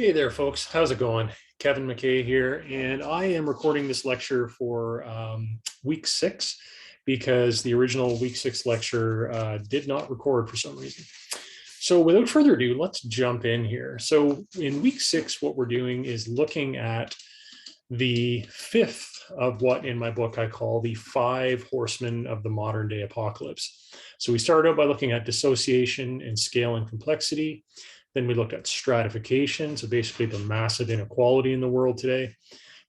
Hey there, folks. How's it going? Kevin McKay here, and I am recording this lecture for week 6 because the original week 6 lecture did not record for some reason. So without further ado, let's jump in here. So in week 6, what we're doing is looking at the fifth of what in my book I call the 5 horsemen of the modern day apocalypse. So we started out by looking at dissociation and scale and complexity. Then we looked at stratification, so basically the massive inequality in the world today.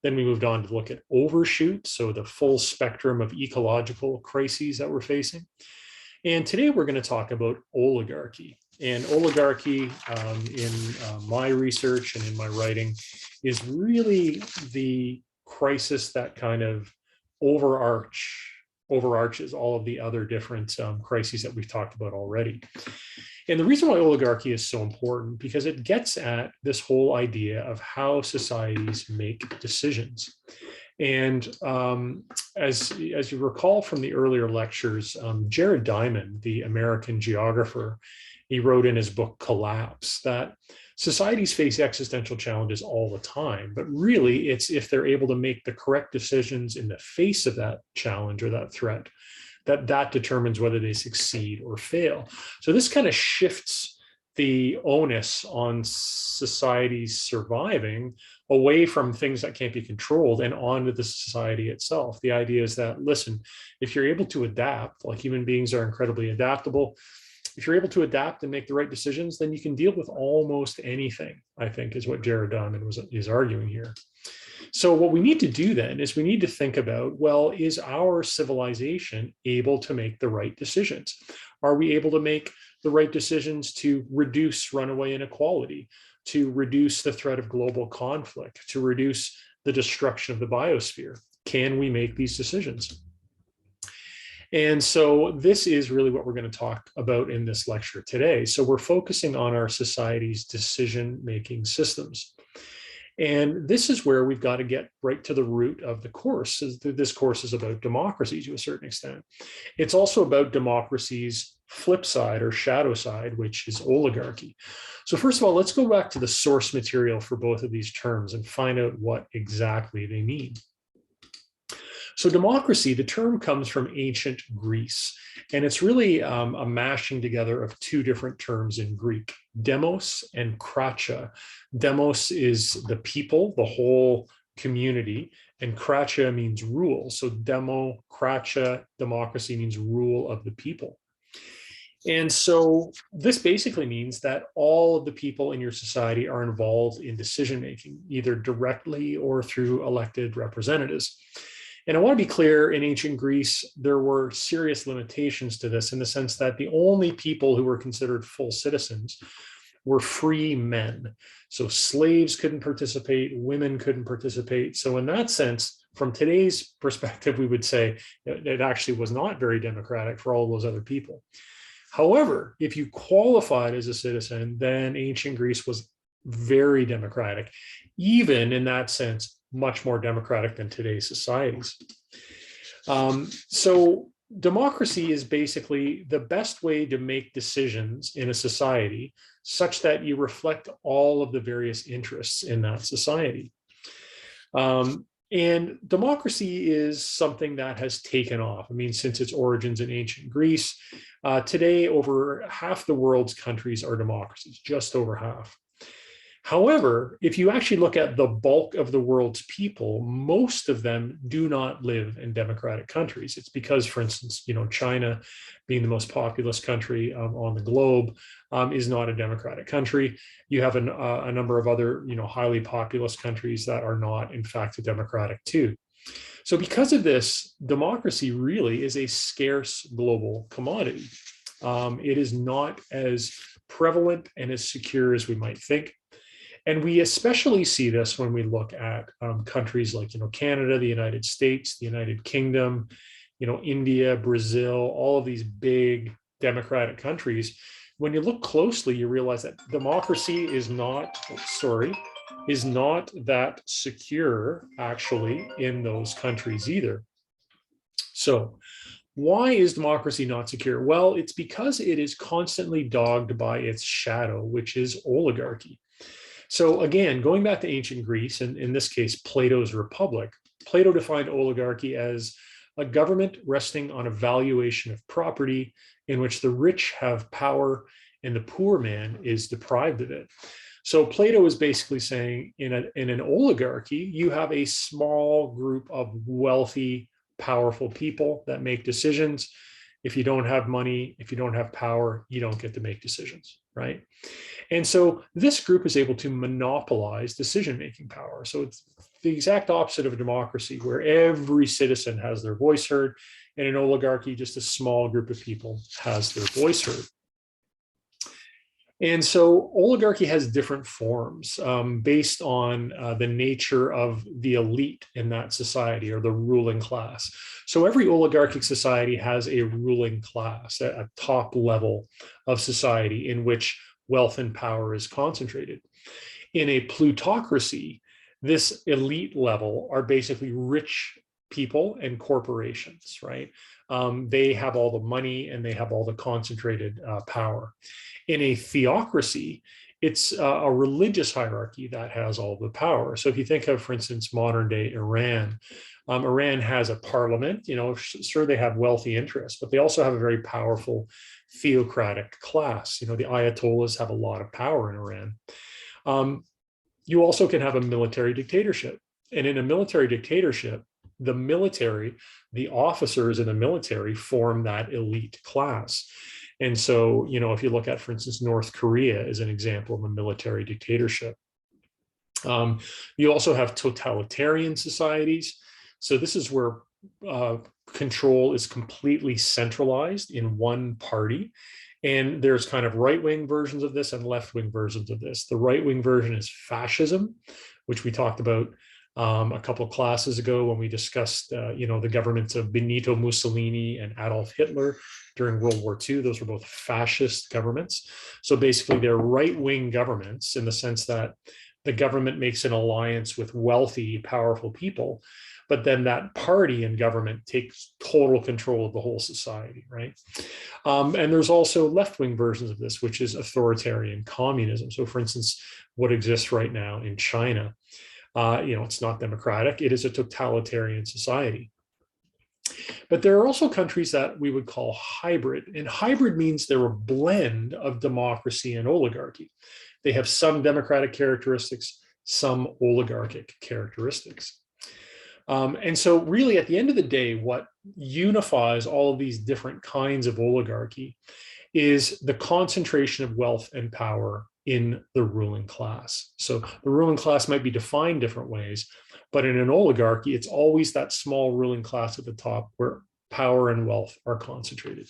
Then we moved on to look at overshoot, so the full spectrum of ecological crises that we're facing. And today we're going to talk about oligarchy. And oligarchy, in my research and in my writing, is really the crisis that kind of overarches all of the other different crises that we've talked about already. And the reason why oligarchy is so important, because it gets at this whole idea of how societies make decisions. And as you recall from the earlier lectures, Jared Diamond, the American geographer, he wrote in his book Collapse that societies face existential challenges all the time, but really it's if they're able to make the correct decisions in the face of that challenge or that threat, that determines whether they succeed or fail. So this kind of shifts the onus on society's surviving away from things that can't be controlled and onto the society itself. The idea is that, listen, if you're able to adapt, like human beings are incredibly adaptable, if you're able to adapt and make the right decisions, then you can deal with almost anything, I think, is what Jared Diamond is arguing here. So what we need to do then is we need to think about, well, is our civilization able to make the right decisions? Are we able to make the right decisions to reduce runaway inequality, to reduce the threat of global conflict, to reduce the destruction of the biosphere? Can we make these decisions? And so this is really what we're going to talk about in this lecture today. So we're focusing on our society's decision-making systems. And this is where we've got to get right to the root of the course. This course is about democracy to a certain extent. It's also about democracy's flip side or shadow side, which is oligarchy. So first of all, let's go back to the source material for both of these terms and find out what exactly they mean. So democracy, the term comes from ancient Greece, and it's really a mashing together of two different terms in Greek, demos and kratia. Demos is the people, the whole community, and kratia means rule. So kratia, democracy means rule of the people. And so this basically means that all of the people in your society are involved in decision-making, either directly or through elected representatives. And I want to be clear, in ancient Greece, there were serious limitations to this in the sense that the only people who were considered full citizens were free men. So slaves couldn't participate, women couldn't participate. So in that sense, from today's perspective, we would say it actually was not very democratic for all those other people. However, if you qualified as a citizen, then ancient Greece was very democratic, even in that sense, much more democratic than today's societies. So democracy is basically the best way to make decisions in a society such that you reflect all of the various interests in that society. And democracy is something that has taken off. I mean, since its origins in ancient Greece, today over half the world's countries are democracies, just over half. However, if you actually look at the bulk of the world's people, most of them do not live in democratic countries. It's because, for instance, China, being the most populous country on the globe, is not a democratic country. You have a number of other, highly populous countries that are not, in fact, a democratic too. So because of this, democracy really is a scarce global commodity. It is not as prevalent and as secure as we might think. And we especially see this when we look at countries like, Canada, the United States, the United Kingdom, India, Brazil, all of these big democratic countries. When you look closely, you realize that democracy is not that secure actually in those countries either. So why is democracy not secure? Well, it's because it is constantly dogged by its shadow, which is oligarchy. So again, going back to ancient Greece, and in this case, Plato's Republic, Plato defined oligarchy as a government resting on a valuation of property in which the rich have power and the poor man is deprived of it. So Plato is basically saying in an oligarchy, you have a small group of wealthy, powerful people that make decisions. If you don't have money, if you don't have power, you don't get to make decisions, right? And so this group is able to monopolize decision-making power. So it's the exact opposite of a democracy where every citizen has their voice heard. In an oligarchy, just a small group of people has their voice heard. And so oligarchy has different forms based on the nature of the elite in that society or the ruling class. So every oligarchic society has a ruling class, a top level of society in which wealth and power is concentrated. In a plutocracy, this elite level are basically rich people and corporations, right? They have all the money and they have all the concentrated power. In a theocracy, it's a religious hierarchy that has all the power. So if you think of, for instance, modern day Iran, Iran has a parliament, sure, they have wealthy interests, but they also have a very powerful theocratic class. The Ayatollahs have a lot of power in Iran. You also can have a military dictatorship. And in a military dictatorship, the officers in the military form that elite class. And so, if you look at, for instance, North Korea as an example of a military dictatorship. You also have totalitarian societies. So this is where control is completely centralized in one party. And there's kind of right-wing versions of this and left-wing versions of this. The right-wing version is fascism, which we talked about a couple of classes ago when we discussed, the governments of Benito Mussolini and Adolf Hitler during World War II. Those were both fascist governments. So basically they're right-wing governments in the sense that the government makes an alliance with wealthy, powerful people, but then that party in government takes total control of the whole society, right? And there's also left-wing versions of this, which is authoritarian communism. So for instance, what exists right now in China, it's not democratic. It is a totalitarian society. But there are also countries that we would call hybrid. And hybrid means they're a blend of democracy and oligarchy. They have some democratic characteristics, some oligarchic characteristics. And so really at the end of the day, what unifies all of these different kinds of oligarchy is the concentration of wealth and power in the ruling class. So the ruling class might be defined different ways, but in an oligarchy, it's always that small ruling class at the top where power and wealth are concentrated.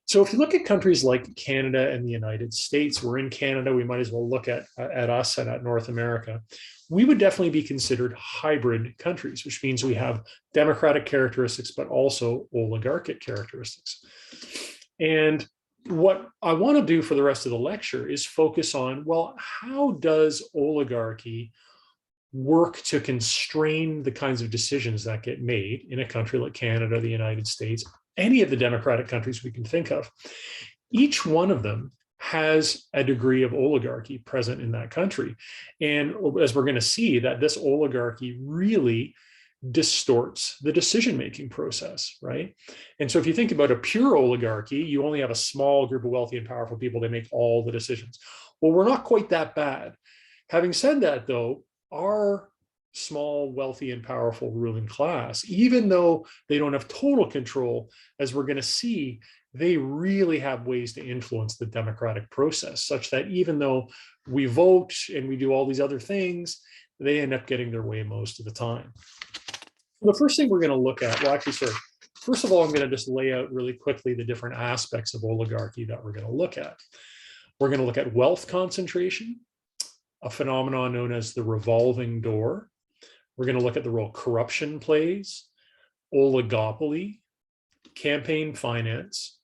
So if you look at countries like Canada and the United States, we're in Canada, we might as well look at us and at North America. We would definitely be considered hybrid countries, which means we have democratic characteristics, but also oligarchic characteristics. And what I want to do for the rest of the lecture is focus on, well, how does oligarchy work to constrain the kinds of decisions that get made in a country like Canada, the United States, any of the democratic countries we can think of? Each one of them has a degree of oligarchy present in that country. And as we're going to see, that this oligarchy really distorts the decision-making process, right? And so if you think about a pure oligarchy, you only have a small group of wealthy and powerful people that make all the decisions. Well, we're not quite that bad. Having said that, though, our small, wealthy, and powerful ruling class, even though they don't have total control, as we're going to see, they really have ways to influence the democratic process, such that even though we vote and we do all these other things, they end up getting their way most of the time. The first thing we're going to look at, well, actually, sorry, first of all, I'm going to just lay out really quickly the different aspects of oligarchy that we're going to look at. We're going to look at wealth concentration, a phenomenon known as the revolving door. We're going to look at the role corruption plays, oligopoly, campaign finance,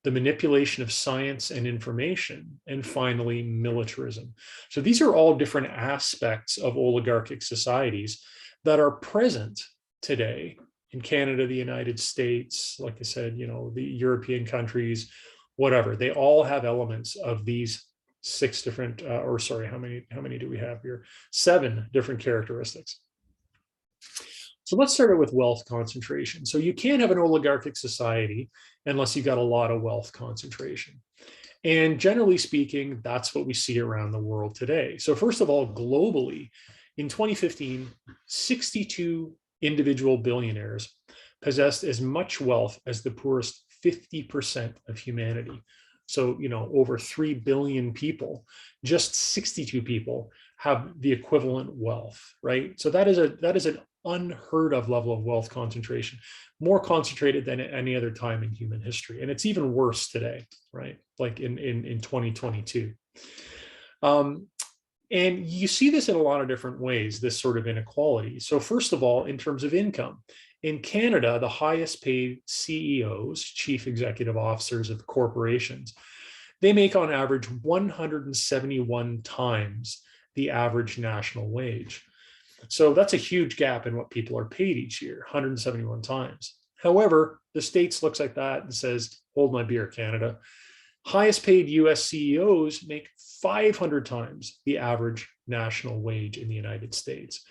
the manipulation of science and information, and finally, militarism. So these are all different aspects of oligarchic societies that are present today in Canada, the United States, like I said, the European countries, whatever. They all have elements of these six different, or sorry, how many do we have here? 7 different characteristics. So let's start out with wealth concentration. So you can't have an oligarchic society unless you got a lot of wealth concentration. And generally speaking, that's what we see around the world today. So first of all, globally, in 2015, 62 individual billionaires possessed as much wealth as the poorest 50% of humanity. So, over 3 billion people, just 62 people have the equivalent wealth, right? So that is an unheard of level of wealth concentration, more concentrated than at any other time in human history. And it's even worse today, right? Like in 2022. And you see this in a lot of different ways, this sort of inequality. So first of all, in terms of income, in Canada, the highest paid CEOs, chief executive officers of corporations, they make on average 171 times the average national wage. So that's a huge gap in what people are paid each year, 171 times. However, the States looks like that and says, hold my beer, Canada. Highest paid US CEOs make 500 times the average national wage in the United States.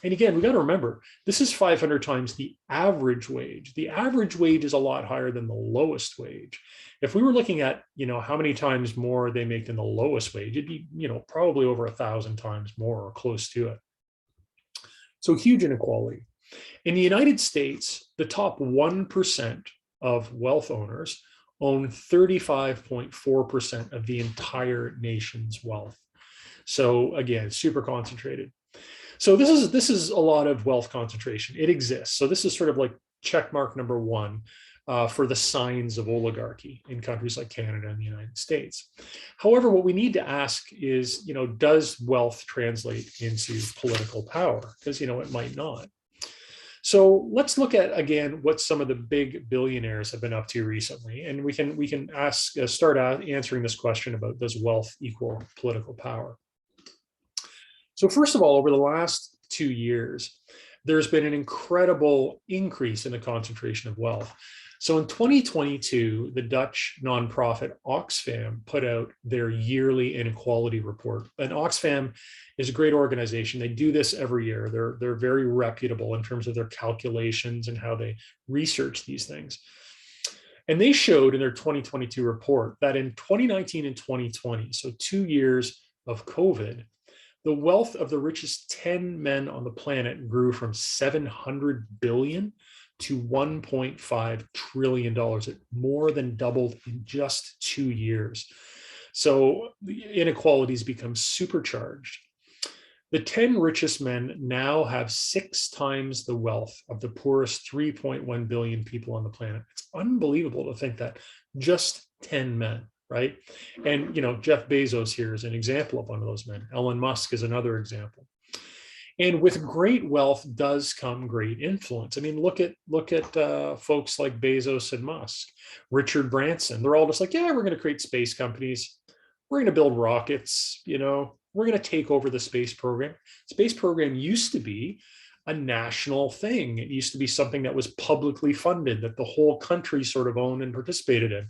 And again, we got to remember, this is 500 times the average wage. The average wage is a lot higher than the lowest wage. If we were looking at, how many times more they make than the lowest wage, it'd be, probably over 1,000 times more or close to it. So huge inequality. In the United States, the top 1% of wealth owners own 35.4% of the entire nation's wealth. So again, super concentrated. So this is a lot of wealth concentration. It exists. So this is sort of like check mark number 1 for the signs of oligarchy in countries like Canada and the United States. However, what we need to ask is, does wealth translate into political power? Because, it might not. So let's look at, again, what some of the big billionaires have been up to recently. And we can start out answering this question about, does wealth equal political power? So first of all, over the last 2 years, there's been an incredible increase in the concentration of wealth. So in 2022, the Dutch nonprofit Oxfam put out their yearly inequality report. And Oxfam is a great organization. They do this every year. They're very reputable in terms of their calculations and how they research these things. And they showed in their 2022 report that in 2019 and 2020, so 2 years of COVID, the wealth of the richest 10 men on the planet grew from 700 billion to $1.5 trillion. It more than doubled in just 2 years. So the inequalities become supercharged. The 10 richest men now have 6 times the wealth of the poorest 3.1 billion people on the planet. It's unbelievable to think that just 10 men, right? And, Jeff Bezos here is an example of one of those men. Elon Musk is another example. And with great wealth does come great influence. I mean, look at folks like Bezos and Musk, Richard Branson. They're all just like, yeah, we're going to create space companies. We're going to build rockets. We're going to take over the space program. Space program used to be a national thing. It used to be something that was publicly funded, that the whole country sort of owned and participated in.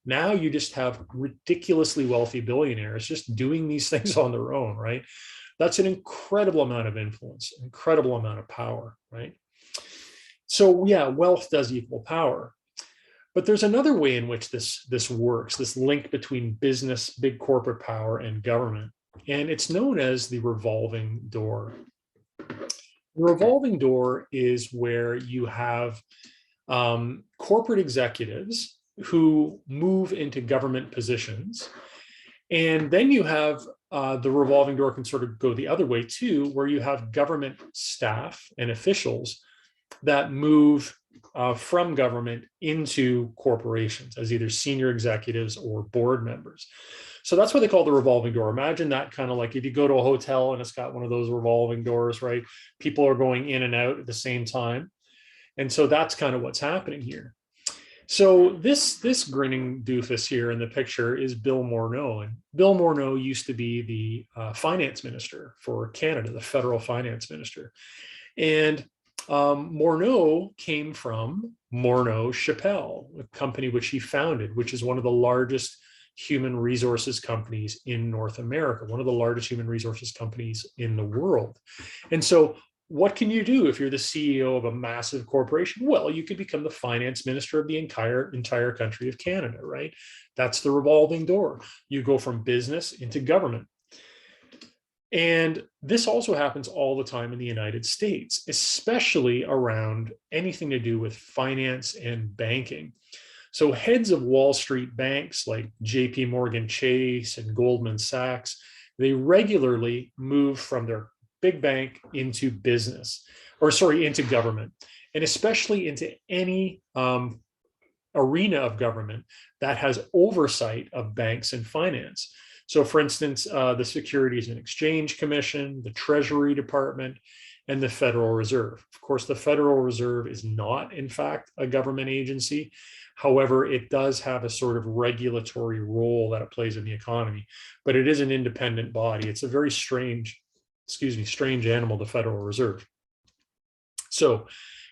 Now you just have ridiculously wealthy billionaires just doing these things on their own, right? That's an incredible amount of influence, incredible amount of power, right? So yeah, wealth does equal power. But there's another way in which this works, this link between business, big corporate power, and government. And it's known as the revolving door. The revolving door is where you have corporate executives who move into government positions. And then you have the revolving door can sort of go the other way too, where you have government staff and officials that move from government into corporations as either senior executives or board members. So that's what they call the revolving door. Imagine that kind of like if you go to a hotel and it's got one of those revolving doors, right? People are going in and out at the same time. And so that's kind of what's happening here. So this grinning doofus here in the picture is Bill Morneau. And Bill Morneau used to be the finance minister for Canada, the federal finance minister. And Morneau came from Morneau Chappelle, a company which he founded, which is one of the largest human resources companies in North America, one of the largest human resources companies in the world. And so what can you do if you're the CEO of a massive corporation? Well, you could become the finance minister of the entire country of Canada, right? That's the revolving door. You go from business into government. And this also happens all the time in the United States, especially around anything to do with finance and banking. So heads of Wall Street banks like JP Morgan Chase and Goldman Sachs, they regularly move from their big bank into business, into government, and especially into any arena of government that has oversight of banks and finance. So for instance, the Securities and Exchange Commission, the Treasury Department, and the Federal Reserve. Of course, the Federal Reserve is not, in fact, a government agency. However, it does have a sort of regulatory role that it plays in the economy, but it is an independent body. It's a very strange animal, the Federal Reserve. So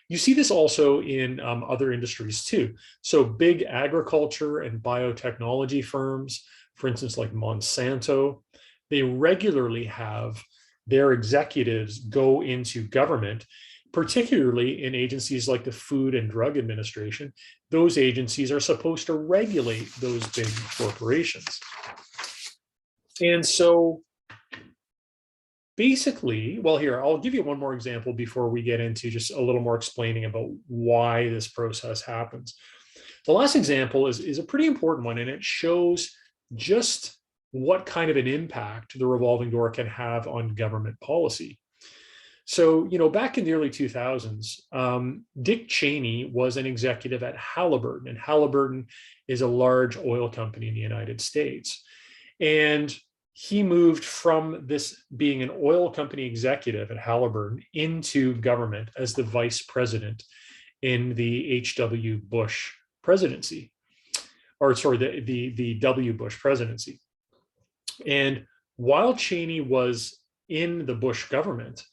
you see this also in other industries too. So big agriculture and biotechnology firms, for instance, like Monsanto, they regularly have their executives go into government, particularly in agencies like the Food and Drug Administration. Those agencies are supposed to regulate those big corporations. And so basically, well, here, I'll give you one more example before we get into just a little more explaining about why this process happens. The last example is a pretty important one, and it shows just what kind of an impact the revolving door can have on government policy. So, back in the early 2000s, Dick Cheney was an executive at Halliburton, and Halliburton is a large oil company in the United States. And he moved from this being an oil company executive at Halliburton into government as the vice president in the H.W. Bush presidency, the W. Bush presidency. And while Cheney was in the Bush government,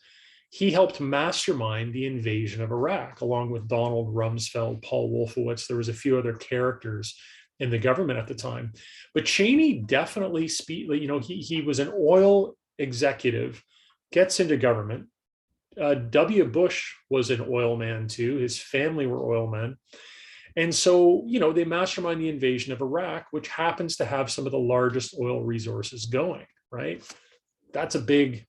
he helped mastermind the invasion of Iraq, along with Donald Rumsfeld, Paul Wolfowitz. There was a few other characters in the government at the time. But Cheney definitely, he was an oil executive, gets into government. W. Bush was an oil man too. His family were oil men. And so, they mastermind the invasion of Iraq, which happens to have some of the largest oil resources going, right? That's a big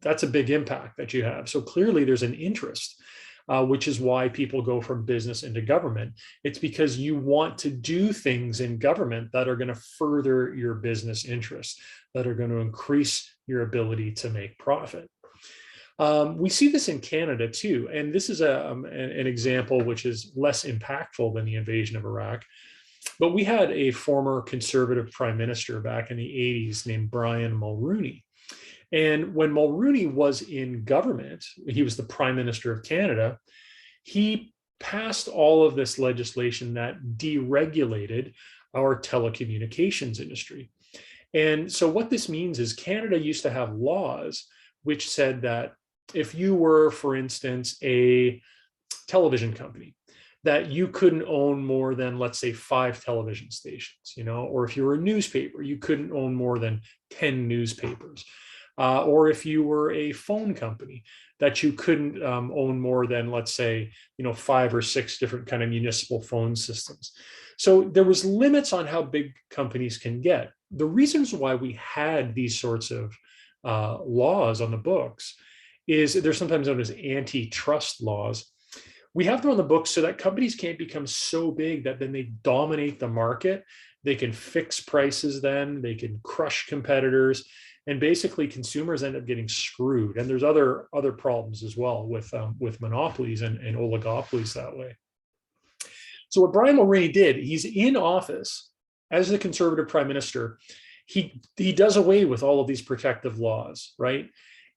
impact that you have. So clearly there's an interest, which is why people go from business into government. It's because you want to do things in government that are going to further your business interests, that are going to increase your ability to make profit. We see this in Canada too, and this is an example which is less impactful than the invasion of Iraq. But we had a former conservative prime minister back in the 80s named Brian Mulroney. And when Mulroney was in government, he was the prime minister of Canada, he passed all of this legislation that deregulated our telecommunications industry. And so what this means is Canada used to have laws which said that if you were, for instance, a television company, that you couldn't own more than, let's say, 5 television stations, or if you were a newspaper, you couldn't own more than 10 newspapers. Or if you were a phone company, that you couldn't own more than, let's say, 5 or 6 different kind of municipal phone systems. So there was limits on how big companies can get. The reasons why we had these sorts of laws on the books is they're sometimes known as antitrust laws. We have them on the books so that companies can't become so big that then they dominate the market. They can fix prices then, they can crush competitors, and basically consumers end up getting screwed. And there's other problems as well with monopolies and oligopolies that way. So what Brian Mulroney did, he's in office as the conservative prime minister. He does away with all of these protective laws, right?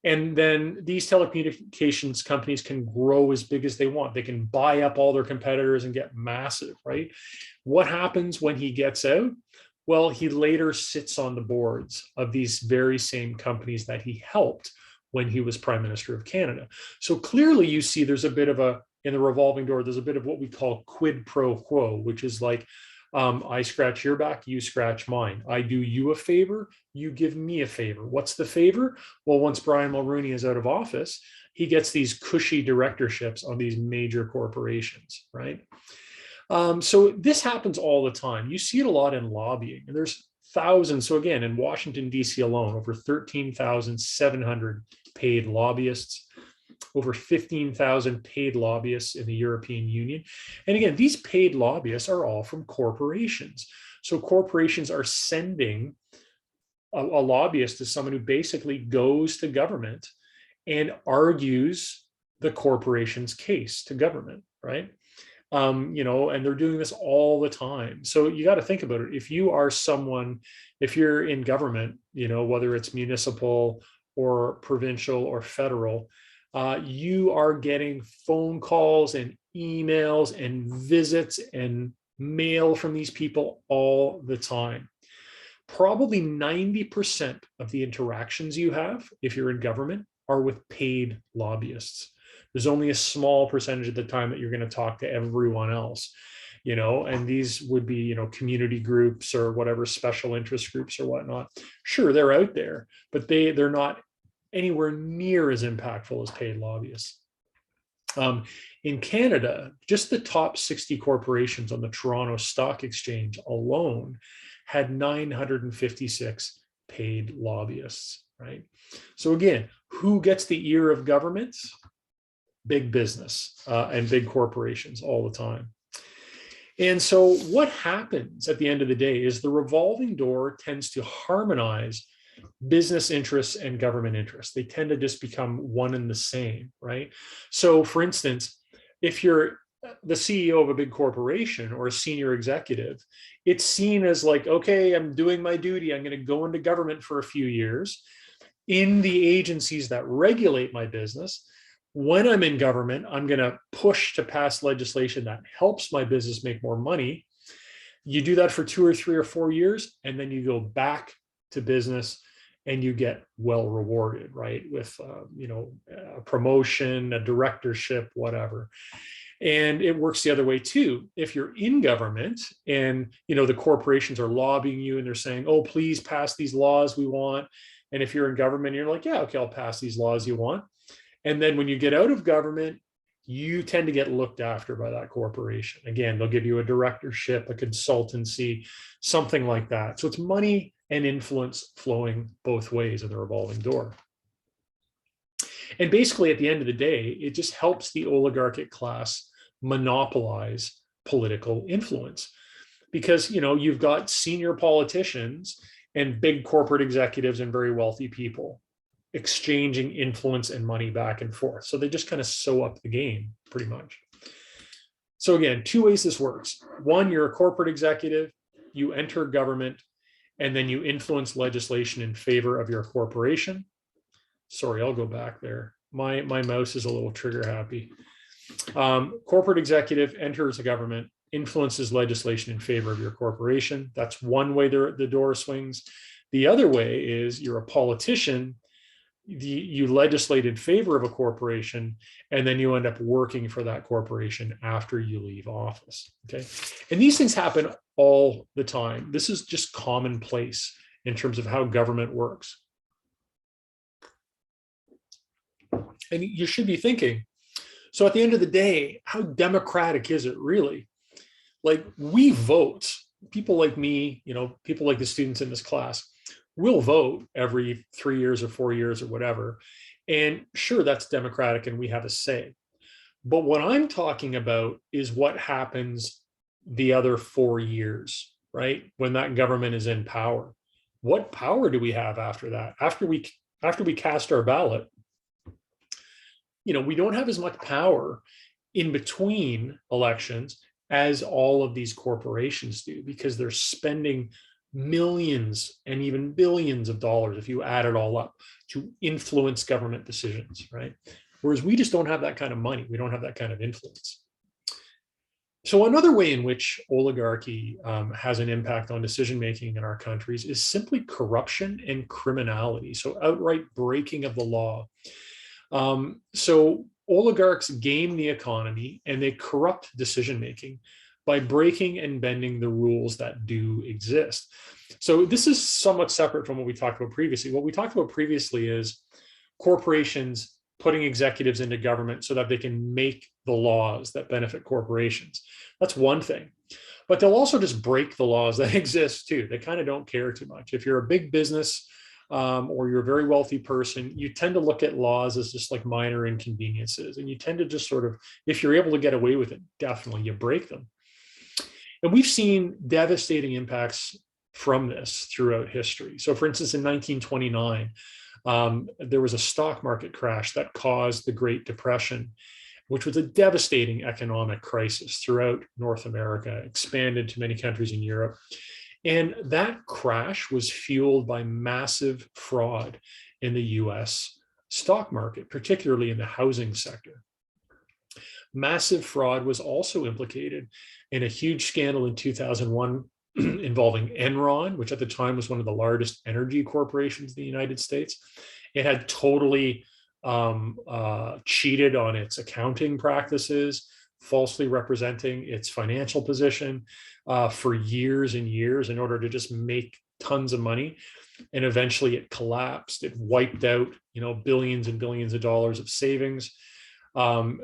And then these telecommunications companies can grow as big as they want. They can buy up all their competitors and get massive, right? What happens when he gets out? Well, he later sits on the boards of these very same companies that he helped when he was Prime Minister of Canada. So clearly you see there's a bit of in the revolving door, there's a bit of what we call quid pro quo, which is like I scratch your back, you scratch mine. I do you a favor, you give me a favor. What's the favor? Well, once Brian Mulroney is out of office, he gets these cushy directorships on these major corporations, right? So this happens all the time. You see it a lot in lobbying, and there's thousands. So again, in Washington, D.C. alone, over 13,700 paid lobbyists, over 15,000 paid lobbyists in the European Union. And again, these paid lobbyists are all from corporations. So corporations are sending a lobbyist as someone who basically goes to government and argues the corporation's case to government, right? And they're doing this all the time. So you got to think about it. If you are someone, if you're in government, whether it's municipal or provincial or federal, you are getting phone calls and emails and visits and mail from these people all the time. Probably 90% of the interactions you have, if you're in government, are with paid lobbyists. There's only a small percentage of the time that you're going to talk to everyone else, and these would be, community groups or whatever, special interest groups or whatnot. Sure, they're out there, but they're not anywhere near as impactful as paid lobbyists. In Canada, just the top 60 corporations on the Toronto Stock Exchange alone had 956 paid lobbyists, right? So again, who gets the ear of government? Big business and big corporations all the time. And so what happens at the end of the day is the revolving door tends to harmonize business interests and government interests. They tend to just become one and the same, right? So for instance, if you're the CEO of a big corporation or a senior executive, it's seen as like, okay, I'm doing my duty. I'm going to go into government for a few years in the agencies that regulate my business. When I'm in government, I'm going to push to pass legislation that helps my business make more money. You do that for 2 or 3 or 4 years, and then you go back to business and you get well rewarded, right? With, a promotion, a directorship, whatever. And it works the other way too. If you're in government and, the corporations are lobbying you and they're saying, oh, please pass these laws we want. And if you're in government, you're like, yeah, okay, I'll pass these laws you want. And then when you get out of government, you tend to get looked after by that corporation. Again, they'll give you a directorship, a consultancy, something like that. So it's money and influence flowing both ways in the revolving door. And basically, at the end of the day, it just helps the oligarchic class monopolize political influence. Because, you've got senior politicians and big corporate executives and very wealthy people exchanging influence and money back and forth. So they just kind of sew up the game pretty much. So again, 2 ways this works. One, you're a corporate executive, you enter government, and then you influence legislation in favor of your corporation. Sorry, I'll go back there. My mouse is a little trigger happy. Corporate executive enters the government, influences legislation in favor of your corporation. That's one way the door swings. The other way is you're a politician, you legislate in favor of a corporation, and then you end up working for that corporation after you leave office. Okay. And these things happen all the time. This is just commonplace in terms of how government works. And you should be thinking, so at the end of the day, how democratic is it really? Like, we vote, people like me, people like the students in this class, will vote every 3 years or 4 years or whatever. And sure, that's democratic and we have a say. But what I'm talking about is what happens the other 4 years, right? When that government is in power. What power do we have after that? After we cast our ballot, we don't have as much power in between elections as all of these corporations do, because they're spending millions and even billions of dollars, if you add it all up, to influence government decisions, right? Whereas we just don't have that kind of money. We don't have that kind of influence. So another way in which oligarchy has an impact on decision-making in our countries is simply corruption and criminality. So outright breaking of the law. So oligarchs game the economy and they corrupt decision-making by breaking and bending the rules that do exist. So this is somewhat separate from what we talked about previously. What we talked about previously is corporations putting executives into government so that they can make the laws that benefit corporations. That's one thing. But they'll also just break the laws that exist too. They kind of don't care too much. If you're a big business or you're a very wealthy person, you tend to look at laws as just like minor inconveniences. And you tend to just sort of, if you're able to get away with it, definitely you break them. And we've seen devastating impacts from this throughout history. So for instance, in 1929, there was a stock market crash that caused the Great Depression, which was a devastating economic crisis throughout North America, expanded to many countries in Europe. And that crash was fueled by massive fraud in the US stock market, particularly in the housing sector. Massive fraud was also implicated in a huge scandal in 2001 involving Enron, which at the time was one of the largest energy corporations in the United States. It had totally cheated on its accounting practices, falsely representing its financial position for years and years in order to just make tons of money. And eventually it collapsed. It wiped out, billions and billions of dollars of savings.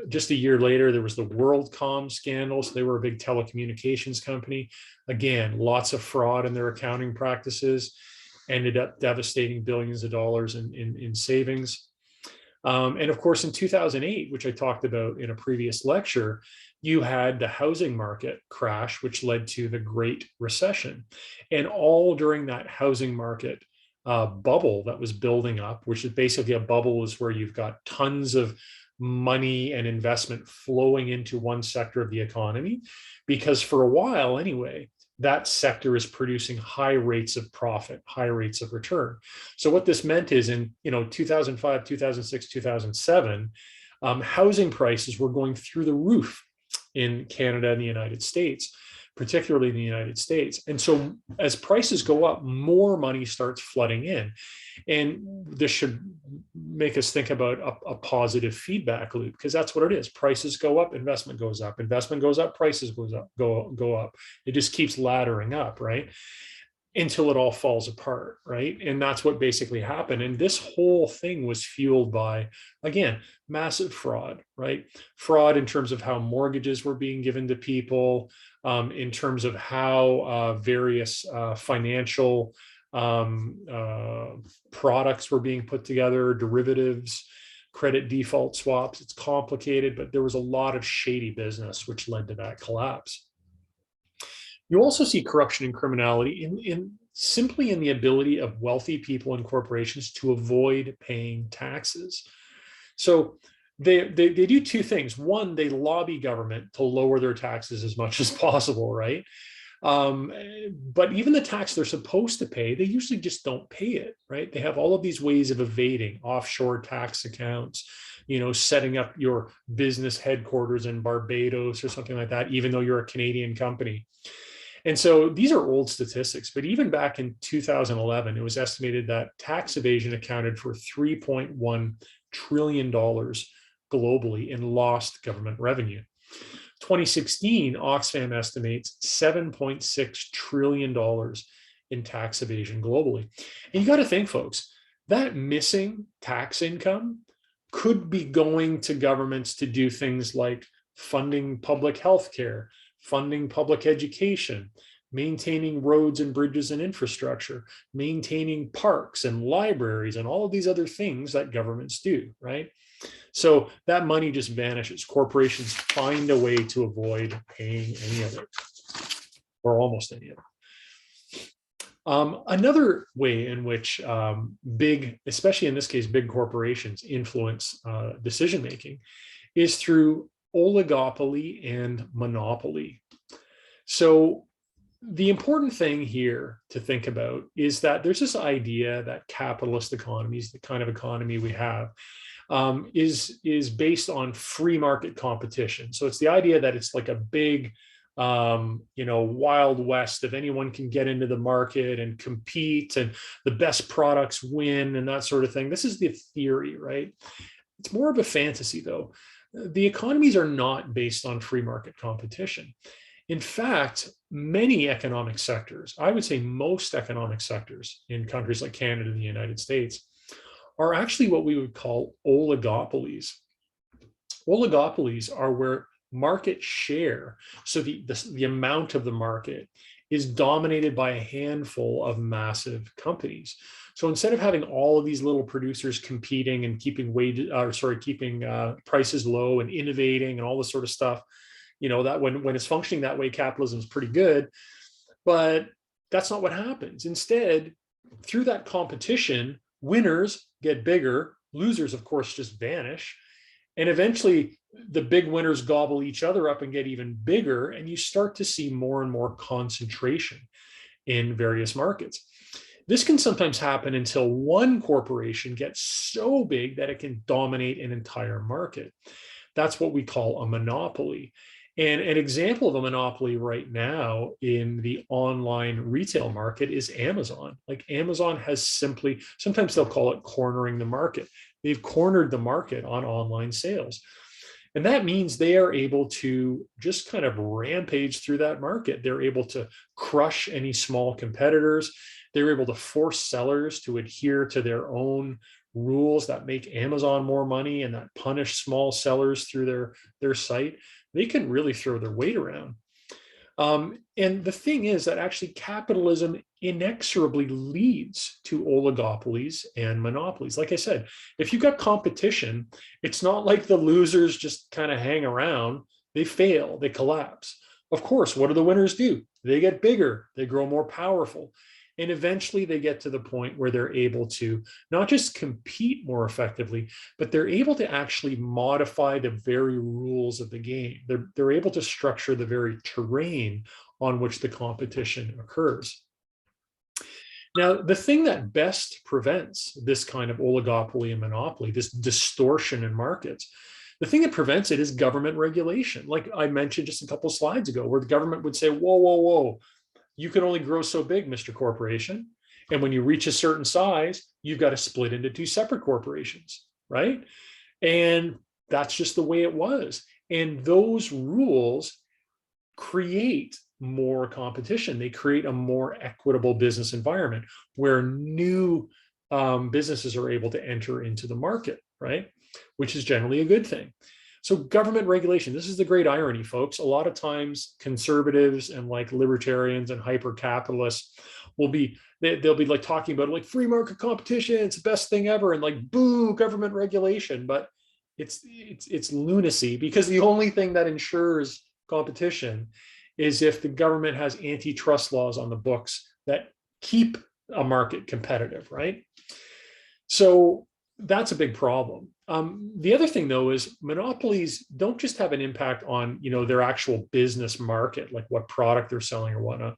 Just a year later, there was the WorldCom scandal. So they were a big telecommunications company. Again, lots of fraud in their accounting practices, ended up devastating billions of dollars in savings. And of course, in 2008, which I talked about in a previous lecture, you had the housing market crash, which led to the Great Recession. And all during that housing market bubble that was building up, which is basically a bubble is where you've got tons of money and investment flowing into one sector of the economy, because for a while anyway, that sector is producing high rates of profit, high rates of return. So what this meant is in 2005, 2006, 2007, housing prices were going through the roof in Canada and the United States, particularly in the United States. And so as prices go up, more money starts flooding in. And this should make us think about a positive feedback loop, because that's what it is. Prices go up, investment goes up, investment goes up, prices go up. It just keeps laddering up, right? Until it all falls apart, right? And that's what basically happened. And this whole thing was fueled by, again, massive fraud, right? Fraud in terms of how mortgages were being given to people, in terms of how various financial products were being put together, derivatives, credit default swaps. It's complicated, but there was a lot of shady business which led to that collapse. You also see corruption and criminality simply in the ability of wealthy people and corporations to avoid paying taxes. So they do two things. One, they lobby government to lower their taxes as much as possible, right? But even the tax they're supposed to pay, they usually just don't pay it, right? They have all of these ways of evading offshore tax accounts, setting up your business headquarters in Barbados or something like that, even though you're a Canadian company. And so these are old statistics, but even back in 2011, it was estimated that tax evasion accounted for $3.1 trillion globally in lost government revenue. 2016, Oxfam estimates $7.6 trillion in tax evasion globally. And you got to think, folks, that missing tax income could be going to governments to do things like funding public health care, funding public education, maintaining roads and bridges and infrastructure, maintaining parks and libraries and all of these other things that governments do, right? So that money just vanishes. Corporations find a way to avoid paying any of it, or almost any of it. Another way in which especially in this case, big corporations influence decision-making is through oligopoly and monopoly. So the important thing here to think about is that there's this idea that capitalist economies, the kind of economy we have, is based on free market competition. So it's the idea that it's like a big, Wild West, if anyone can get into the market and compete and the best products win and that sort of thing. This is the theory, right? It's more of a fantasy though. The economies are not based on free market competition. In fact, many economic sectors, I would say most economic sectors in countries like Canada and the United States, are actually what we would call oligopolies. Oligopolies are where market share, so the amount of the market, is dominated by a handful of massive companies. So instead of having all of these little producers competing and keeping keeping prices low and innovating and all this sort of stuff, that when it's functioning that way, capitalism is pretty good. But that's not what happens. Instead, through that competition, winners get bigger, losers, of course, just vanish. And eventually the big winners gobble each other up and get even bigger. And you start to see more and more concentration in various markets. This can sometimes happen until one corporation gets so big that it can dominate an entire market. That's what we call a monopoly. And an example of a monopoly right now in the online retail market is Amazon. Like Amazon has simply, sometimes they'll call it cornering the market. They've cornered the market on online sales. And that means they are able to just kind of rampage through that market. They're able to crush any small competitors. They're able to force sellers to adhere to their own rules that make Amazon more money and that punish small sellers through their site. They can really throw their weight around. And the thing is that actually capitalism inexorably leads to oligopolies and monopolies. Like I said, if you've got competition, it's not like the losers just kind of hang around. They fail, they collapse. Of course, what do the winners do? They get bigger, they grow more powerful. And eventually they get to the point where they're able to not just compete more effectively, but they're able to actually modify the very rules of the game. They're able to structure the very terrain on which the competition occurs. Now, the thing that best prevents this kind of oligopoly and monopoly, this distortion in markets, the thing that prevents it is government regulation. Like I mentioned just a couple of slides ago, where the government would say, whoa, whoa, whoa, you can only grow so big, Mr. Corporation. And when you reach a certain size, you've got to split into two separate corporations, right? And that's just the way it was. And those rules create more competition. They create a more equitable business environment where new businesses are able to enter into the market, right? Which is generally a good thing. So government regulation, this is the great irony, folks. A lot of times conservatives and like libertarians and hyper capitalists will be, they'll be like talking about like free market competition, it's the best thing ever, and like boo, government regulation. But it's lunacy, because the only thing that ensures competition is if the government has antitrust laws on the books that keep a market competitive, right? So that's a big problem. The other thing, though, is monopolies don't just have an impact on their actual business market, like what product they're selling or whatnot.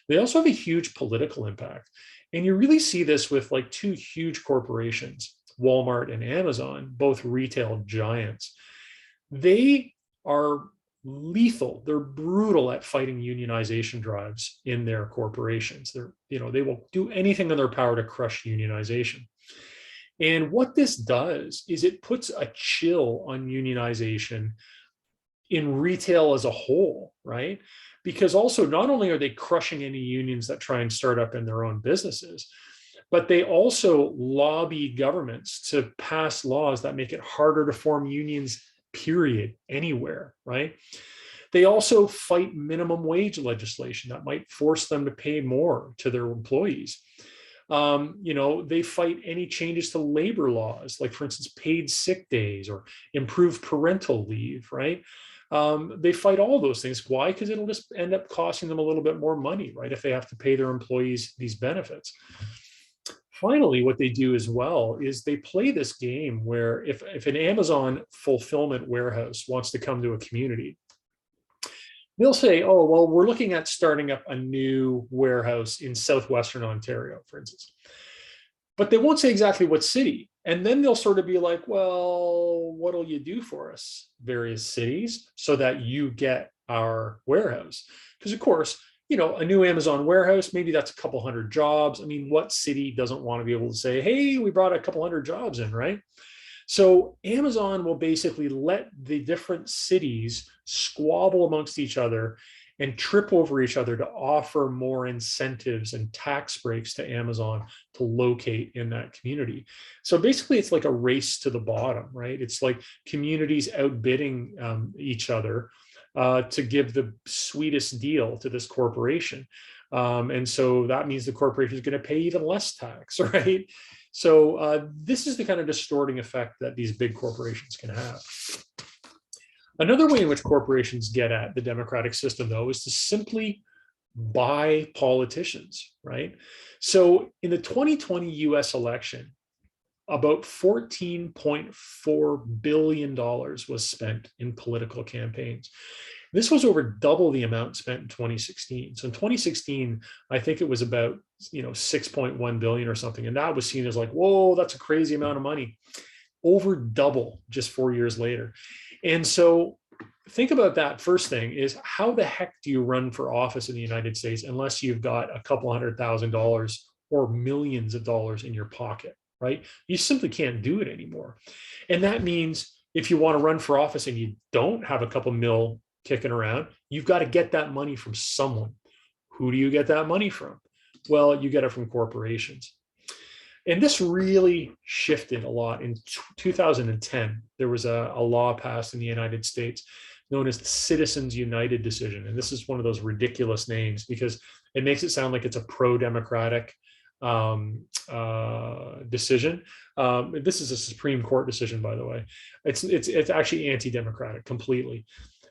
They also have a huge political impact. And you really see this with like two huge corporations, Walmart and Amazon, both retail giants. They are lethal. They're brutal at fighting unionization drives in their corporations. They will do anything in their power to crush unionization. And what this does is it puts a chill on unionization in retail as a whole, right? Because also, not only are they crushing any unions that try and start up in their own businesses, but they also lobby governments to pass laws that make it harder to form unions, period, anywhere, right? They also fight minimum wage legislation that might force them to pay more to their employees. They fight any changes to labor laws, like, for instance, paid sick days or improved parental leave, right? They fight all those things. Why? Because it'll just end up costing them a little bit more money, right? If they have to pay their employees these benefits. Finally, what they do as well is they play this game where if an Amazon fulfillment warehouse wants to come to a community, they'll say, oh, well, we're looking at starting up a new warehouse in southwestern Ontario, for instance. But they won't say exactly what city. And then they'll sort of be like, well, what'll you do for us, various cities, so that you get our warehouse? Because, of course, a new Amazon warehouse, maybe that's a couple hundred jobs. I mean, what city doesn't want to be able to say, hey, we brought a couple hundred jobs in, right? So Amazon will basically let the different cities squabble amongst each other and trip over each other to offer more incentives and tax breaks to Amazon to locate in that community. So basically, it's like a race to the bottom, right? It's like communities outbidding each other to give the sweetest deal to this corporation. And so that means the corporation is going to pay even less tax, right? So this is the kind of distorting effect that these big corporations can have. Another way in which corporations get at the democratic system, though, is to simply buy politicians, right? So in the 2020 US election, about $14.4 billion was spent in political campaigns. This was over double the amount spent in 2016. So in 2016, I think it was about 6.1 billion or something. And that was seen as like, whoa, that's a crazy amount of money. Over double just 4 years later. And so think about that. First thing is, how the heck do you run for office in the United States unless you've got a couple $100,000 or millions of dollars in your pocket, right? You simply can't do it anymore. And that means if you want to run for office and you don't have a couple mil kicking around, you've got to get that money from someone. Who do you get that money from? Well, you get it from corporations. And this really shifted a lot. In 2010, there was a law passed in the United States known as the Citizens United decision. And this is one of those ridiculous names because it makes it sound like it's a pro-democratic decision. This is a Supreme Court decision, by the way. It's actually anti-democratic completely.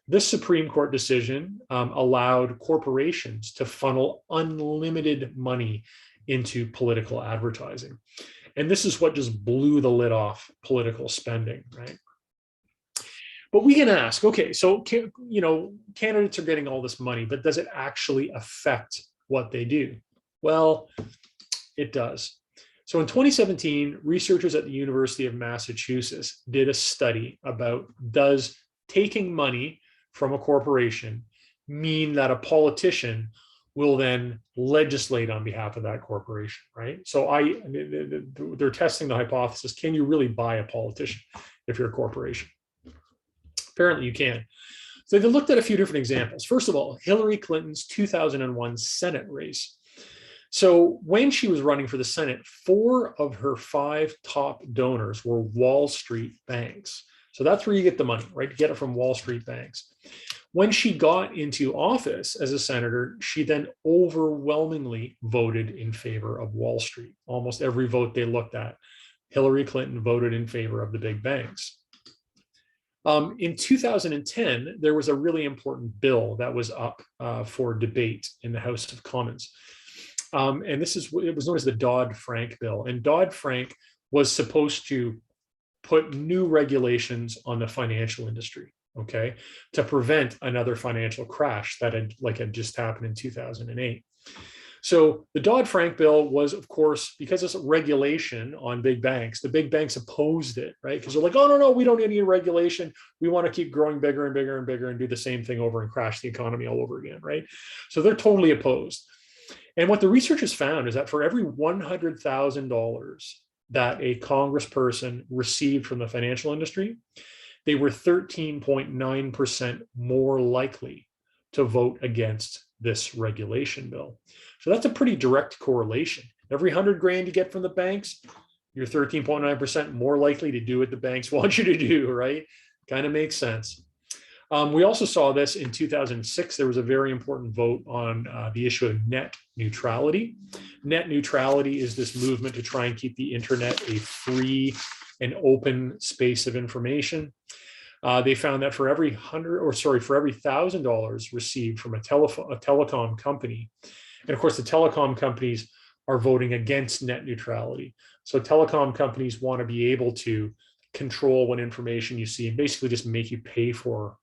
This Supreme Court decision allowed corporations to funnel unlimited money into political advertising. And this is what just blew the lid off political spending, right? But we can ask, okay, so candidates are getting all this money, but does it actually affect what they do? Well, it does. So in 2017, researchers at the University of Massachusetts did a study about, does taking money from a corporation mean that a politician will then legislate on behalf of that corporation, right? So they're testing the hypothesis, can you really buy a politician if you're a corporation? Apparently you can. So they looked at a few different examples. First of all, Hillary Clinton's 2001 Senate race. So when she was running for the Senate, 4 of her 5 top donors were Wall Street banks. So that's where you get the money, right? You get it from Wall Street banks. When she got into office as a senator, she then overwhelmingly voted in favor of Wall Street. Almost every vote they looked at, Hillary Clinton voted in favor of the big banks. In 2010, there was a really important bill that was up for debate in the House of Commons. And it was known as the Dodd-Frank bill. And Dodd-Frank was supposed to put new regulations on the financial industry, okay, to prevent another financial crash that had just happened in 2008. So the Dodd-Frank bill was, of course, because it's a regulation on big banks, the big banks opposed it, right? Because they're like, oh, no, we don't need any regulation. We want to keep growing bigger and bigger and bigger and do the same thing over and crash the economy all over again, right? So they're totally opposed. And what the researchers found is that for every $100,000 that a congressperson received from the financial industry, they were 13.9% more likely to vote against this regulation bill. So that's a pretty direct correlation. Every 100 grand you get from the banks, you're 13.9% more likely to do what the banks want you to do, right? Kind of makes sense. We also saw this in 2006. There was a very important vote on the issue of net neutrality. Net neutrality is this movement to try and keep the internet a free and open space of information. They found that for every $1,000 received from a telecom company, and of course the telecom companies are voting against net neutrality. So telecom companies want to be able to control what information you see and basically just make you pay for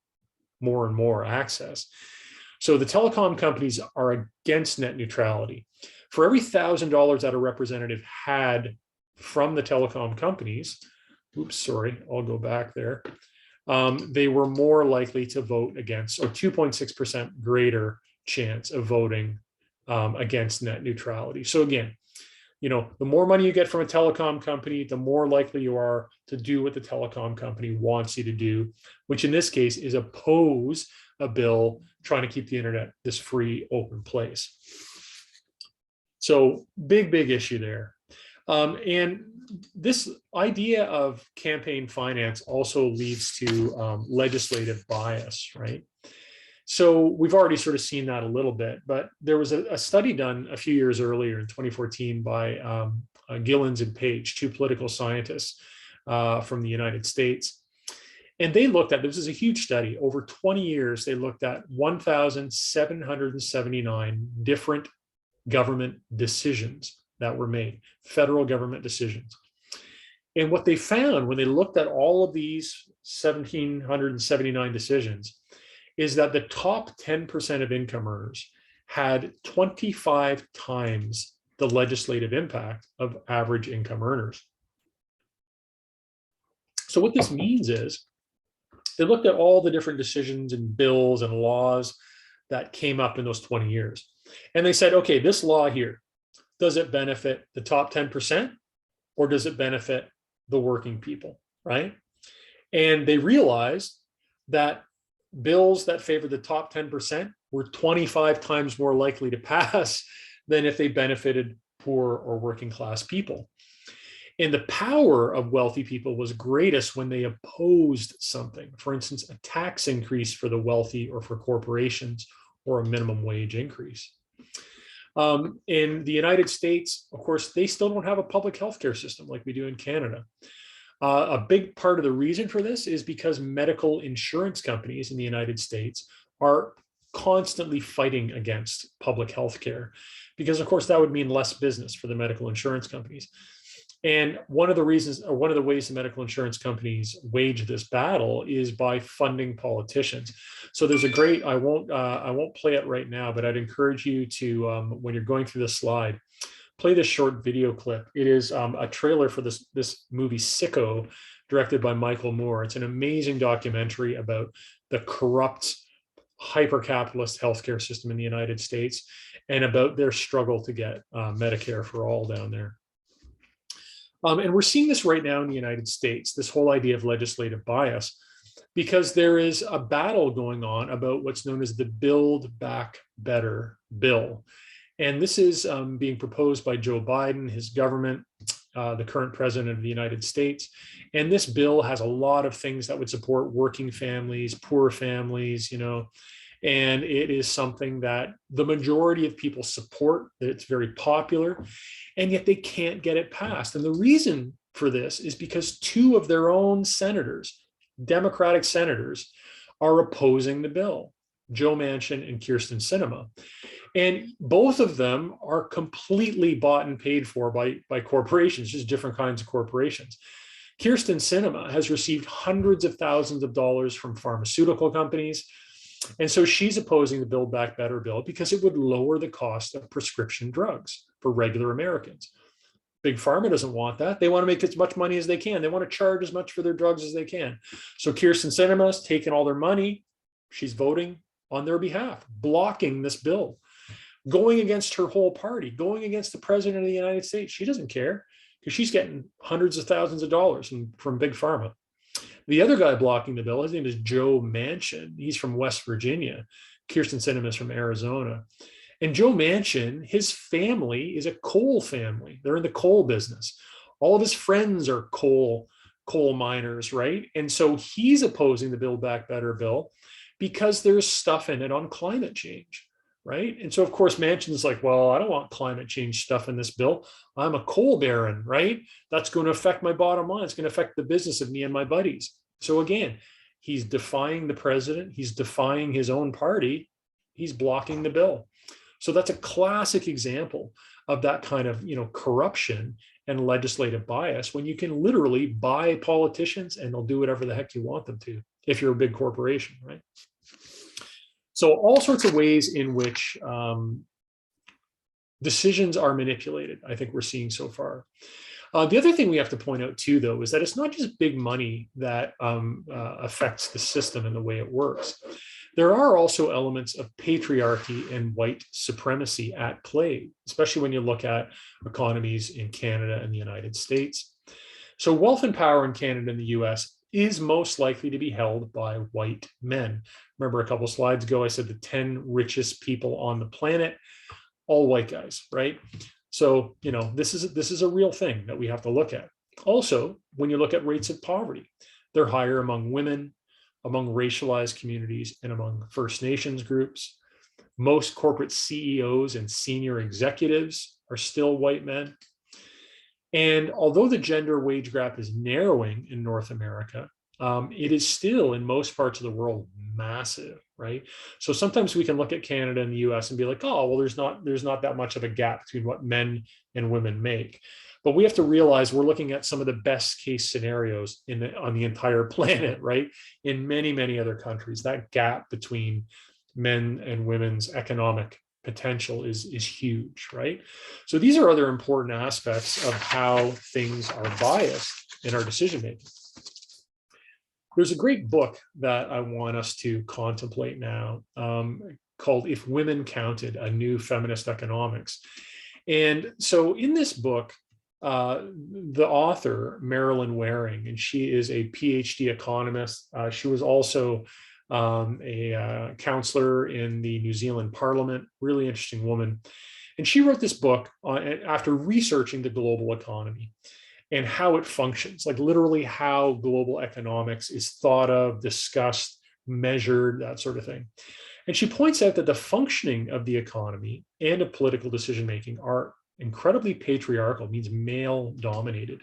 more and more access. So the telecom companies are against net neutrality. For every $1,000 that a representative had from the telecom companies, I'll go back there. They were more likely to vote against, or 2.6% greater chance of voting against net neutrality. So again, The more money you get from a telecom company, the more likely you are to do what the telecom company wants you to do, which in this case is oppose a bill trying to keep the internet this free, open place. So big issue there. And this idea of campaign finance also leads to legislative bias, right? So we've already sort of seen that a little bit, but there was a study done a few years earlier in 2014 by Gillens and Page, two political scientists from the United States. And they looked at, this is a huge study, over 20 years, they looked at 1,779 different government decisions that were made, federal government decisions. And what they found when they looked at all of these 1,779 decisions is that the top 10% of income earners had 25 times the legislative impact of average income earners. So what this means is they looked at all the different decisions and bills and laws that came up in those 20 years. And they said, okay, this law here, does it benefit the top 10% or does it benefit the working people, right? And they realized that bills that favor the top 10% were 25 times more likely to pass than if they benefited poor or working class people. And the power of wealthy people was greatest when they opposed something. For instance, a tax increase for the wealthy or for corporations, or a minimum wage increase. In the United States, of course, they still don't have a public healthcare system like we do in Canada. A big part of the reason for this is because medical insurance companies in the United States are constantly fighting against public health care, because of course that would mean less business for the medical insurance companies. And one of the reasons, or one of the ways the medical insurance companies wage this battle is by funding politicians. So there's a great, I won't play it right now, but I'd encourage you to, when you're going through this slide, play this short video clip. It is a trailer for this movie Sicko, directed by Michael Moore. It's an amazing documentary about the corrupt, hyper-capitalist healthcare system in the United States and about their struggle to get Medicare for all down there. And we're seeing this right now in the United States, this whole idea of legislative bias, because there is a battle going on about what's known as the Build Back Better bill. And this is being proposed by Joe Biden, his government, the current president of the United States. And this bill has a lot of things that would support working families, poor families, and it is something that the majority of people support, that it's very popular, and yet they can't get it passed. And the reason for this is because two of their own senators, Democratic senators, are opposing the bill, Joe Manchin and Kyrsten Sinema. And both of them are completely bought and paid for by corporations, just different kinds of corporations. Kyrsten Sinema has received hundreds of thousands of dollars from pharmaceutical companies. And so she's opposing the Build Back Better bill because it would lower the cost of prescription drugs for regular Americans. Big Pharma doesn't want that. They want to make as much money as they can. They want to charge as much for their drugs as they can. So Kyrsten Sinema's taken all their money. She's voting on their behalf, blocking this bill, going against her whole party, going against the president of the United States. She doesn't care because she's getting hundreds of thousands of dollars from Big Pharma. The other guy blocking the bill, his name is Joe Manchin. He's from West Virginia. Kyrsten Sinema is from Arizona. And Joe Manchin, his family is a coal family. They're in the coal business. All of his friends are coal miners, right? And so he's opposing the Build Back Better bill because there's stuff in it on climate change, right? And so, of course, Manchin's like, well, I don't want climate change stuff in this bill. I'm a coal baron, right? That's going to affect my bottom line. It's going to affect the business of me and my buddies. So again, he's defying the president. He's defying his own party. He's blocking the bill. So that's a classic example of that kind of, corruption and legislative bias, when you can literally buy politicians and they'll do whatever the heck you want them to, if you're a big corporation, right? So all sorts of ways in which decisions are manipulated, I think we're seeing so far. The other thing we have to point out too, though, is that it's not just big money that affects the system and the way it works. There are also elements of patriarchy and white supremacy at play, especially when you look at economies in Canada and the United States. So wealth and power in Canada and the US is most likely to be held by white men. Remember a couple slides ago, I said the 10 richest people on the planet, all white guys, right? So, this is a real thing that we have to look at. Also, when you look at rates of poverty, they're higher among women, among racialized communities, and among First Nations groups. Most corporate CEOs and senior executives are still white men. And although the gender wage gap is narrowing in North America, it is still in most parts of the world massive, right? So sometimes we can look at Canada and the US and be like, oh, well, there's not that much of a gap between what men and women make. But we have to realize we're looking at some of the best case scenarios on the entire planet, right? In many, many other countries, that gap between men and women's economic potential is huge, right? So these are other important aspects of how things are biased in our decision making. There's a great book that I want us to contemplate now called If Women Counted, A New Feminist Economics. And so in this book, the author, Marilyn Waring, and she is a PhD economist. She was also a counselor in the New Zealand Parliament, really interesting woman. And she wrote this book after researching the global economy and how it functions, like literally how global economics is thought of, discussed, measured, that sort of thing. And she points out that the functioning of the economy and of political decision-making are incredibly patriarchal, means male dominated.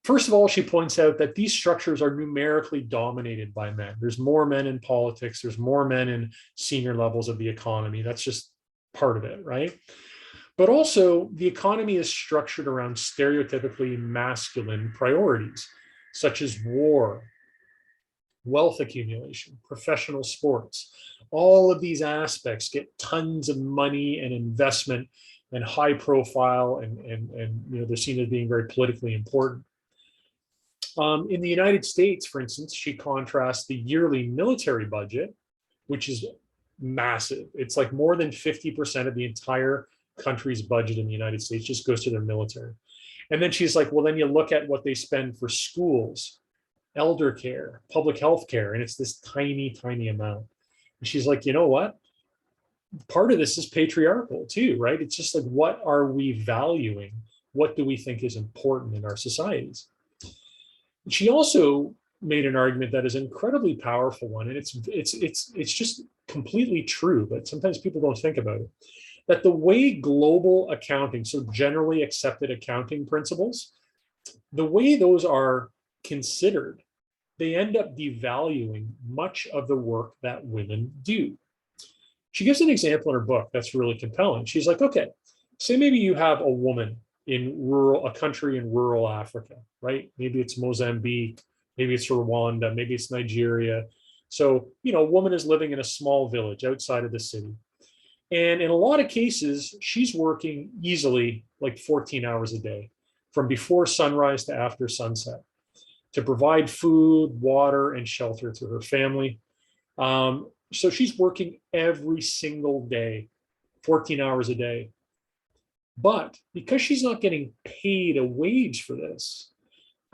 First of all, she points out that these structures are numerically dominated by men. There's more men in politics, there's more men in senior levels of the economy. That's just part of it, right? But also, the economy is structured around stereotypically masculine priorities, such as war, wealth accumulation, professional sports. All of these aspects get tons of money and investment and high profile, and they're seen as being very politically important. In the United States, for instance, she contrasts the yearly military budget, which is massive. It's like more than 50% of the entire country's budget in the United States just goes to their military. And then she's like, well, then you look at what they spend for schools, elder care, public health care, and it's this tiny, tiny amount. And she's like, you know what? Part of this is patriarchal too, right? It's just like, what are we valuing? What do we think is important in our societies? She also made an argument that is an incredibly powerful one, and it's just completely true, but sometimes people don't think about it. That the way global accounting, so generally accepted accounting principles, the way those are considered, they end up devaluing much of the work that women do. She gives an example in her book that's really compelling. She's like, okay, say maybe you have a woman in a country in rural Africa, right? Maybe it's Mozambique, maybe it's Rwanda, maybe it's Nigeria. So, a woman is living in a small village outside of the city. And in a lot of cases, she's working easily like 14 hours a day, from before sunrise to after sunset, to provide food, water, and shelter to her family. So she's working every single day, 14 hours a day. But because she's not getting paid a wage for this,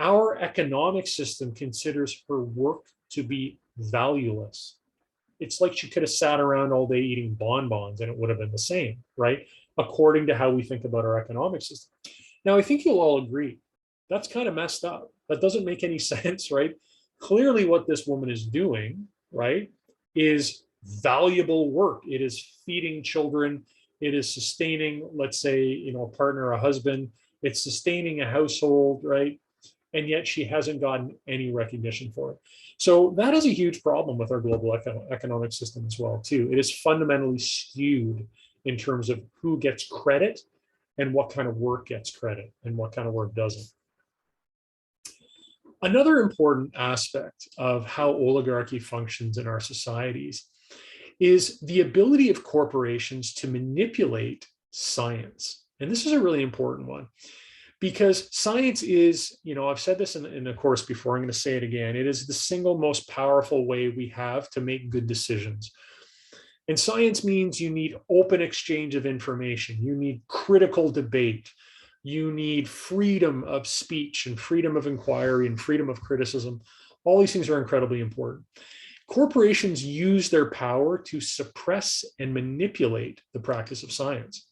our economic system considers her work to be valueless. It's like she could have sat around all day eating bonbons and it would have been the same, right? According to how we think about our economic system. Now, I think you'll all agree that's kind of messed up. That doesn't make any sense, right? Clearly what this woman is doing, right, is valuable work. It is feeding children. It is sustaining, let's say, a partner, a husband. It's sustaining a household, right? And yet she hasn't gotten any recognition for it. So that is a huge problem with our global economic system as well, too. It is fundamentally skewed in terms of who gets credit and what kind of work gets credit and what kind of work doesn't. Another important aspect of how oligarchy functions in our societies is the ability of corporations to manipulate science. And this is a really important one, Because science is, I've said this in a course before, I'm going to say it again, it is the single most powerful way we have to make good decisions. And science means you need open exchange of information, you need critical debate, you need freedom of speech and freedom of inquiry and freedom of criticism. All these things are incredibly important. Corporations use their power to suppress and manipulate the practice of science.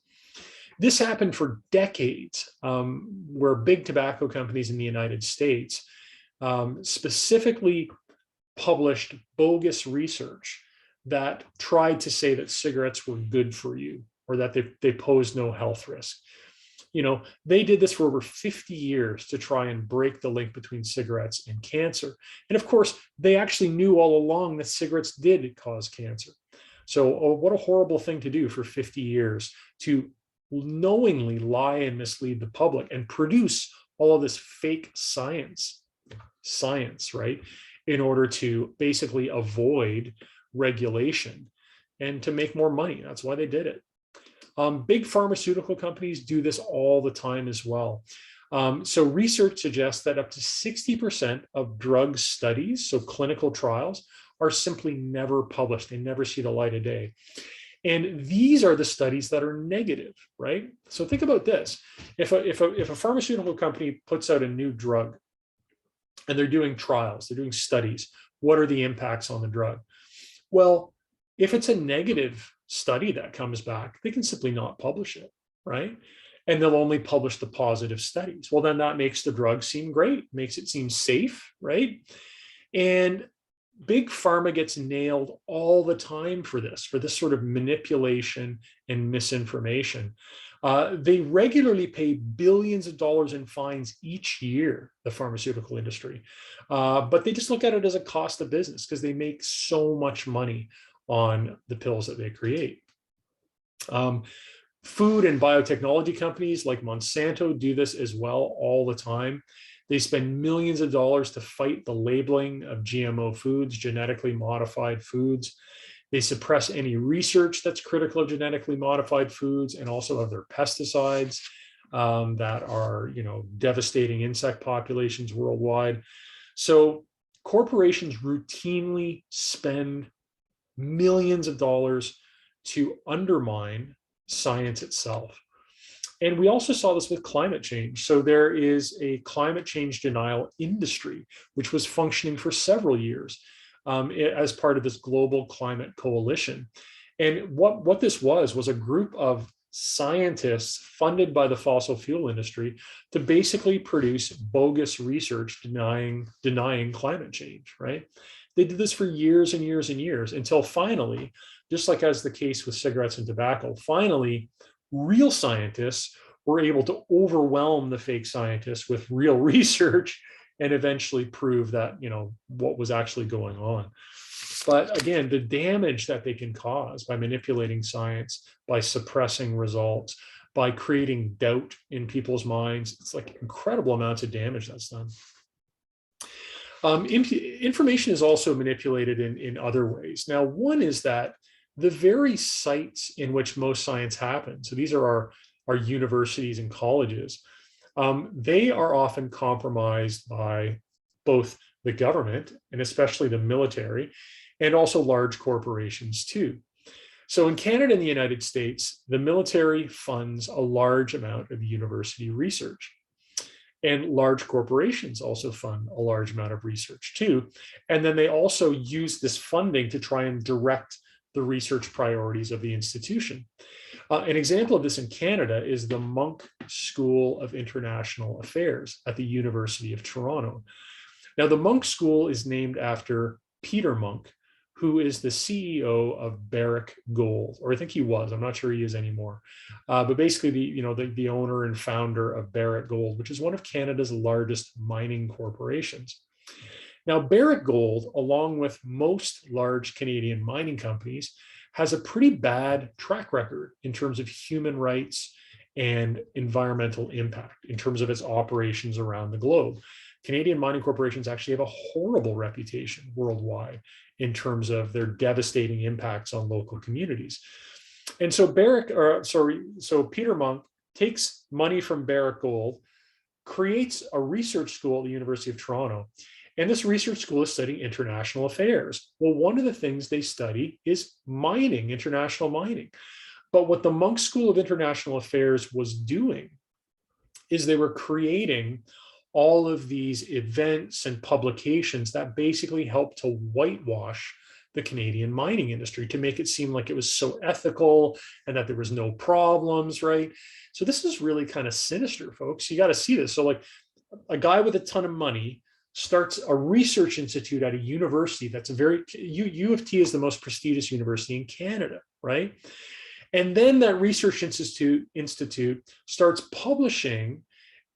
This happened for decades, where big tobacco companies in the United States specifically published bogus research that tried to say that cigarettes were good for you or that they posed no health risk. They did this for over 50 years to try and break the link between cigarettes and cancer. And of course, they actually knew all along that cigarettes did cause cancer. So what a horrible thing to do for 50 years, to knowingly lie and mislead the public and produce all of this fake science, right, in order to basically avoid regulation and to make more money. That's why they did it. Big pharmaceutical companies do this all the time as well. So research suggests that up to 60% of drug studies, so clinical trials, are simply never published. They never see the light of day. And these are the studies that are negative, right? So think about this. If a pharmaceutical company puts out a new drug and they're doing trials, they're doing studies, what are the impacts on the drug? Well, if it's a negative study that comes back, they can simply not publish it, right? And they'll only publish the positive studies. Well, then that makes the drug seem great, makes it seem safe, right? And big pharma gets nailed all the time for this sort of manipulation and misinformation. They regularly pay billions of dollars in fines each year, the pharmaceutical industry. But they just look at it as a cost of business because they make so much money on the pills that they create. Food and biotechnology companies like Monsanto do this as well all the time. They spend millions of dollars to fight the labeling of GMO foods, genetically modified foods. They suppress any research that's critical of genetically modified foods and also of their pesticides that are, devastating insect populations worldwide. So corporations routinely spend millions of dollars to undermine science itself. And we also saw this with climate change. So there is a climate change denial industry, which was functioning for several years as part of this global climate coalition. And what this was a group of scientists funded by the fossil fuel industry to basically produce bogus research denying climate change, right? They did this for years and years and years until finally, just like as the case with cigarettes and tobacco, finally, real scientists were able to overwhelm the fake scientists with real research and eventually prove that, what was actually going on. But again, the damage that they can cause by manipulating science, by suppressing results, by creating doubt in people's minds, it's like incredible amounts of damage that's done. Information is also manipulated in other ways. Now, one is that the very sites in which most science happens, so these are our universities and colleges, they are often compromised by both the government and especially the military, and also large corporations too. So in Canada and the United States, the military funds a large amount of university research. And large corporations also fund a large amount of research too. And then they also use this funding to try and direct the research priorities of the institution. An example of this in Canada is the Munk School of International Affairs at the University of Toronto. Now, the Munk School is named after Peter Munk, who is the CEO of Barrick Gold, or I think he was, I'm not sure he is anymore. But basically the owner and founder of Barrick Gold, which is one of Canada's largest mining corporations. Now, Barrick Gold, along with most large Canadian mining companies, has a pretty bad track record in terms of human rights and environmental impact in terms of its operations around the globe. Canadian mining corporations actually have a horrible reputation worldwide in terms of their devastating impacts on local communities. And so Peter Munk takes money from Barrick Gold creates a research school at the University of Toronto. And this research school is studying international affairs. Well, one of the things they study is mining, international mining. But what the Monk School of International Affairs was doing is they were creating all of these events and publications that basically help to whitewash the Canadian mining industry to make it seem like it was so ethical and that there was no problems, right? So this is really kind of sinister, folks. You got to see this. So like a guy with a ton of money starts a research institute at a university that's a very, U of T is the most prestigious university in Canada, right? And then that research institute starts publishing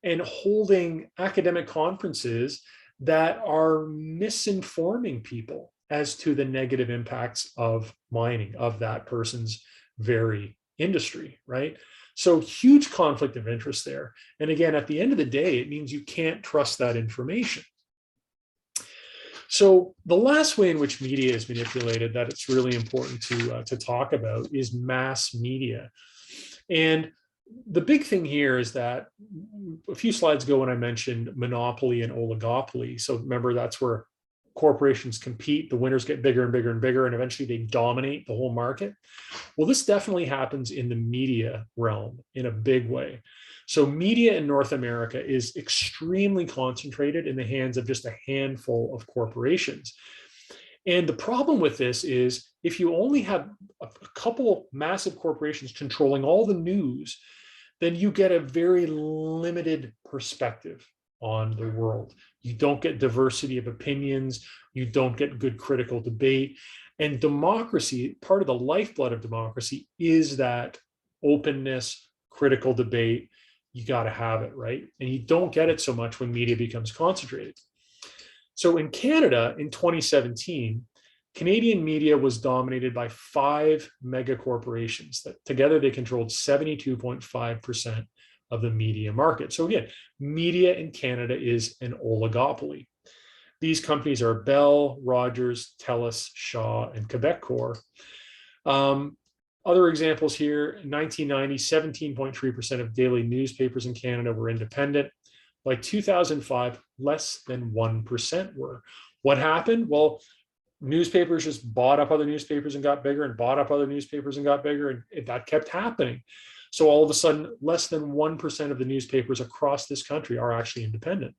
and holding academic conferences that are misinforming people as to the negative impacts of mining, of that person's very industry, right? So huge conflict of interest there. And again, at the end of the day, it means you can't trust that information. So the last way in which media is manipulated that it's really important to talk about is mass media. And the big thing here is that a few slides ago when I mentioned monopoly and oligopoly, so remember that's where corporations compete, the winners get bigger and bigger and bigger, and eventually they dominate the whole market. Well, this definitely happens in the media realm in a big way. So media in North America is extremely concentrated in the hands of just a handful of corporations. And the problem with this is if you only have a couple massive corporations controlling all the news, then you get a very limited perspective on the world. You don't get diversity of opinions. You don't get good critical debate. And democracy, part of the lifeblood of democracy is that openness, critical debate. You got to have it, right? And you don't get it so much when media becomes concentrated. So in Canada in 2017, Canadian media was dominated by 5 mega corporations that together they controlled 72.5% of the media market. So again, media in Canada is an oligopoly. These companies are Bell, Rogers, TELUS, Shaw, and Quebecor. Other examples here, in 1990, 17.3% of daily newspapers in Canada were independent. By 2005, less than 1% were. What happened? Well, newspapers just bought up other newspapers and got bigger and bought up other newspapers and got bigger, and that kept happening. So all of a sudden, less than 1% of the newspapers across this country are actually independent.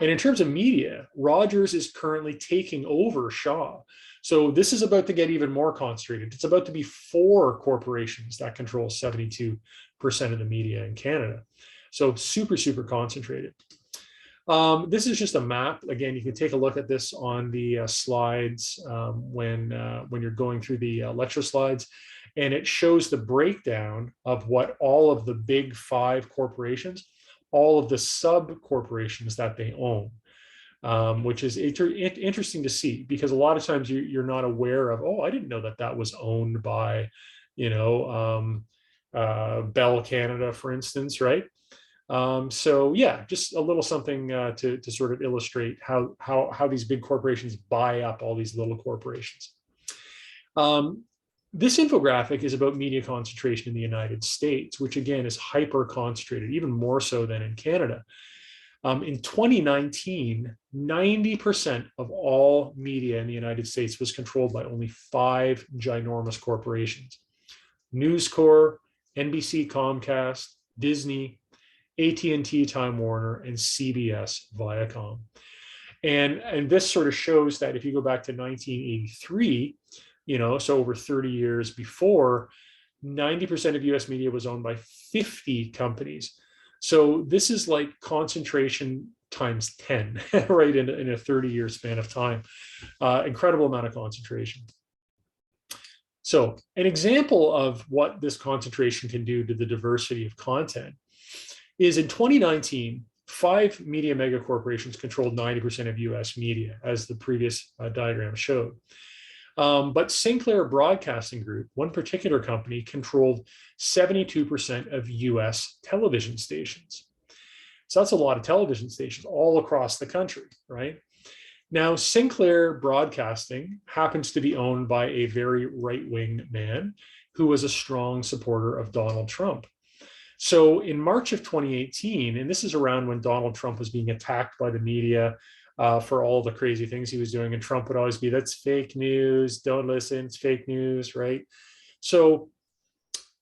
And in terms of media, Rogers is currently taking over Shaw. So this is about to get even more concentrated. It's about to be 4 corporations that control 72% of the media in Canada. So super, super concentrated. This is just a map. Again, you can take a look at this on the slides when you're going through the lecture slides. And it shows the breakdown of what all of the big 5 corporations, all of the sub corporations that they own, which is interesting to see because a lot of times you're not aware of, oh, I didn't know that that was owned by, Bell Canada, for instance, right? So yeah, just a little something to sort of illustrate how these big corporations buy up all these little corporations. This infographic is about media concentration in the United States, which again is hyper concentrated, even more so than in Canada. In 2019, 90% of all media in the United States was controlled by only 5 ginormous corporations: News Corp, NBC, Comcast, Disney, AT&T, Time Warner, and CBS, Viacom. And this sort of shows that if you go back to 1983, so over 30 years before, 90% of US media was owned by 50 companies. So this is like concentration times 10, right, in a 30-year span of time. Incredible amount of concentration. So an example of what this concentration can do to the diversity of content is in 2019, 5 media mega corporations controlled 90% of US media, as the previous diagram showed. But Sinclair Broadcasting Group, one particular company, controlled 72% of US television stations. So that's a lot of television stations all across the country, right? Now, Sinclair Broadcasting happens to be owned by a very right-wing man who was a strong supporter of Donald Trump. So in March of 2018, and this is around when Donald Trump was being attacked by the media for all the crazy things he was doing, and Trump would always be, that's fake news, don't listen, it's fake news, right? So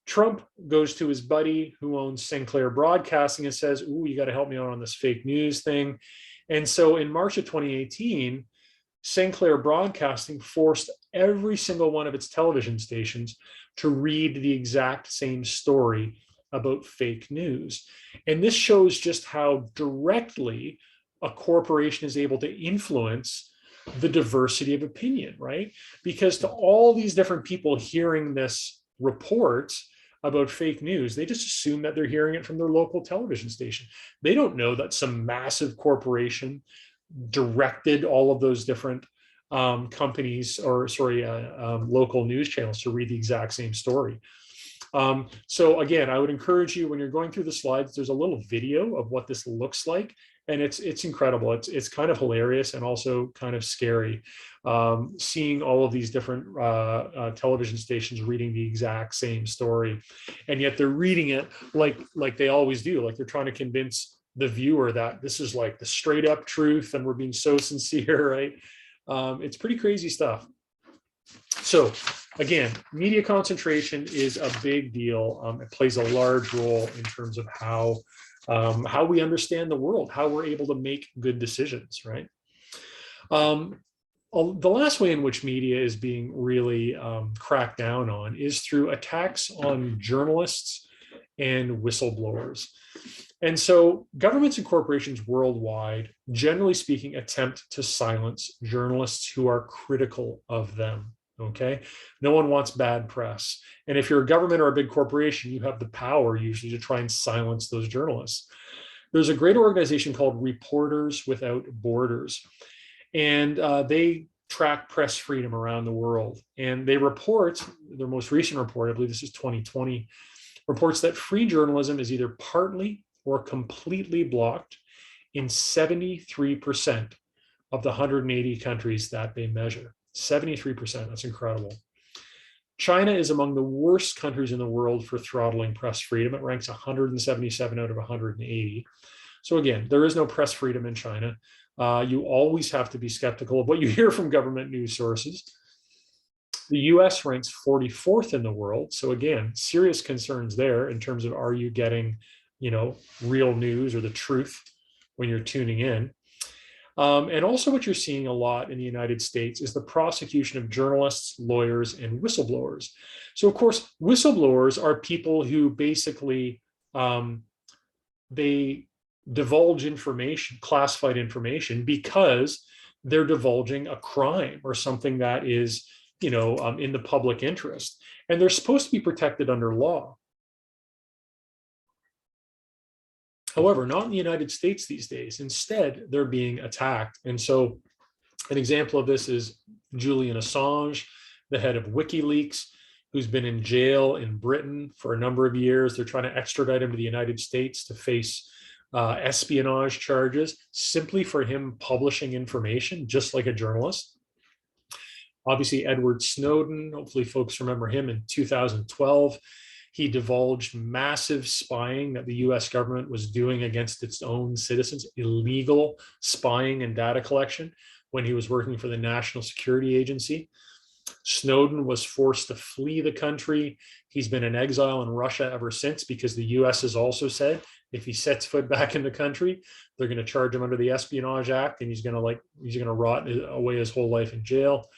Trump goes to his buddy who owns Sinclair Broadcasting and says, ooh, you got to help me out on this fake news thing. And so in March of 2018, Sinclair Broadcasting forced every single one of its television stations to read the exact same story about fake news. And this shows just how directly a corporation is able to influence the diversity of opinion, right? Because to all these different people hearing this report about fake news, they just assume that they're hearing it from their local television station. They don't know that some massive corporation directed all of those different companies, or local news channels to read the exact same story. So again, I would encourage you, when you're going through the slides, there's a little video of what this looks like, and it's incredible. It's kind of hilarious and also kind of scary, seeing all of these different television stations reading the exact same story, and yet they're reading it like they always do, like they're trying to convince the viewer that this is like the straight up truth and we're being so sincere, right? It's pretty crazy stuff. So again, media concentration is a big deal. It plays a large role in terms of how we understand the world, how we're able to make good decisions, right? The last way in which media is being really cracked down on is through attacks on journalists and whistleblowers. And so governments and corporations worldwide, generally speaking, attempt to silence journalists who are critical of them. Okay, no one wants bad press. And if you're a government or a big corporation, you have the power usually to try and silence those journalists. There's a great organization called Reporters Without Borders, and they track press freedom around the world. And they report, their most recent report, I believe this is 2020, reports that free journalism is either partly or completely blocked in 73% of the 180 countries that they measure. 73%, that's incredible. China is among the worst countries in the world for throttling press freedom. It ranks 177 out of 180. So again, there is no press freedom in China. You always have to be skeptical of what you hear from government news sources. The US ranks 44th in the world. So again, serious concerns there in terms of, are you getting, real news or the truth when you're tuning in? And also what you're seeing a lot in the United States is the prosecution of journalists, lawyers, and whistleblowers. So of course, whistleblowers are people who basically, they divulge information, classified information, because they're divulging a crime or something that is, in the public interest. And they're supposed to be protected under law. However, not in the United States these days. Instead, they're being attacked. And so an example of this is Julian Assange, the head of WikiLeaks, who's been in jail in Britain for a number of years. They're trying to extradite him to the United States to face espionage charges simply for him publishing information, just like a journalist. Obviously, Edward Snowden, hopefully folks remember him in 2012. He divulged massive spying that the US government was doing against its own citizens, illegal spying and data collection, when he was working for the National Security Agency. Snowden was forced to flee the country. He's been in exile in Russia ever since, because the US has also said if he sets foot back in the country, they're going to charge him under the Espionage Act, and he's going to rot away his whole life in jail.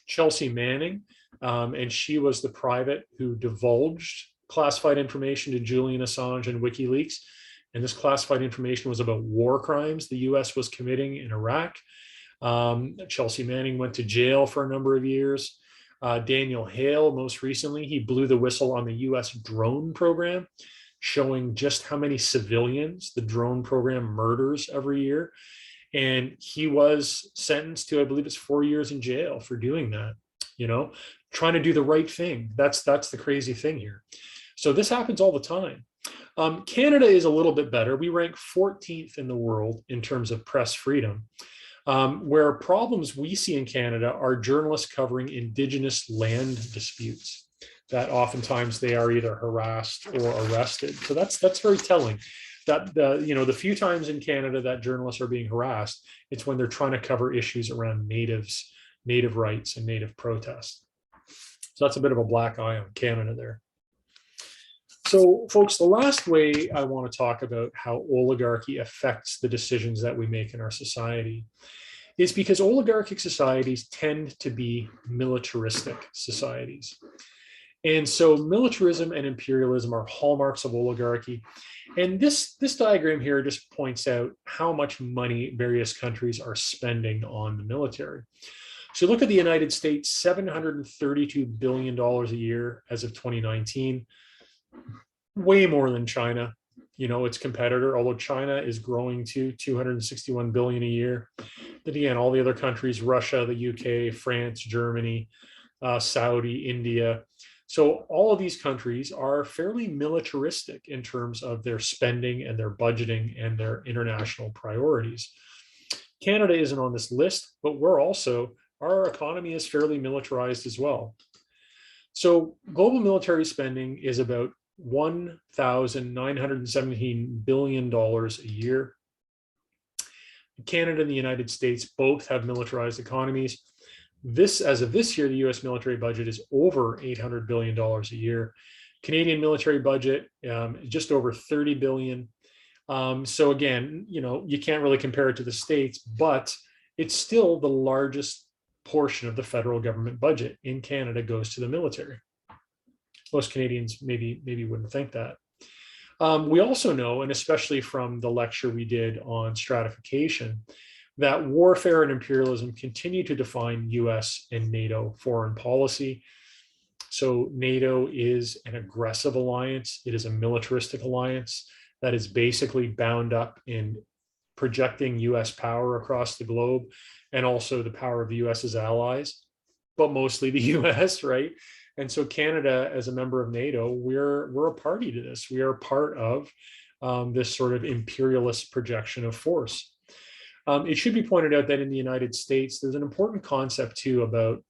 Chelsea Manning, and she was the private who divulged classified information to Julian Assange and WikiLeaks. And this classified information was about war crimes the US was committing in Iraq. Chelsea Manning went to jail for a number of years. Daniel Hale, most recently, he blew the whistle on the US drone program, showing just how many civilians the drone program murders every year. And he was sentenced to, I believe it's 4 years in jail for doing that, trying to do the right thing. That's the crazy thing here. So this happens all the time. Canada is a little bit better. We rank 14th in the world in terms of press freedom. Where problems we see in Canada are journalists covering Indigenous land disputes. that oftentimes they are either harassed or arrested. So that's very telling. That the few times in Canada that journalists are being harassed, it's when they're trying to cover issues around natives, native rights, and native protests. So that's a bit of a black eye on Canada there. So, folks, the last way I want to talk about how oligarchy affects the decisions that we make in our society is because oligarchic societies tend to be militaristic societies. And so militarism and imperialism are hallmarks of oligarchy. And this diagram here just points out how much money various countries are spending on the military. So look at the United States, $732 billion a year as of 2019, way more than China, its competitor, although China is growing to $261 billion a year. But again, all the other countries, Russia, the UK, France, Germany, Saudi, India. So all of these countries are fairly militaristic in terms of their spending and their budgeting and their international priorities. Canada isn't on this list, but our economy is fairly militarized as well. So global military spending is about $1,917 billion a year. Canada and the United States both have militarized economies. As of this year, the US military budget is over $800 billion a year. Canadian military budget, just over $30 billion. So again, you can't really compare it to the States, but it's still the largest portion of the federal government budget in Canada goes to the military. Most Canadians maybe wouldn't think that. We also know, and especially from the lecture we did on stratification, that warfare and imperialism continue to define US and NATO foreign policy. So NATO is an aggressive alliance. It is a militaristic alliance that is basically bound up in projecting US power across the globe and also the power of the US's allies, but mostly the US, right? And so Canada, as a member of NATO, we're a party to this. We are part of this sort of imperialist projection of force. It should be pointed out that in the United States, there's an important concept too about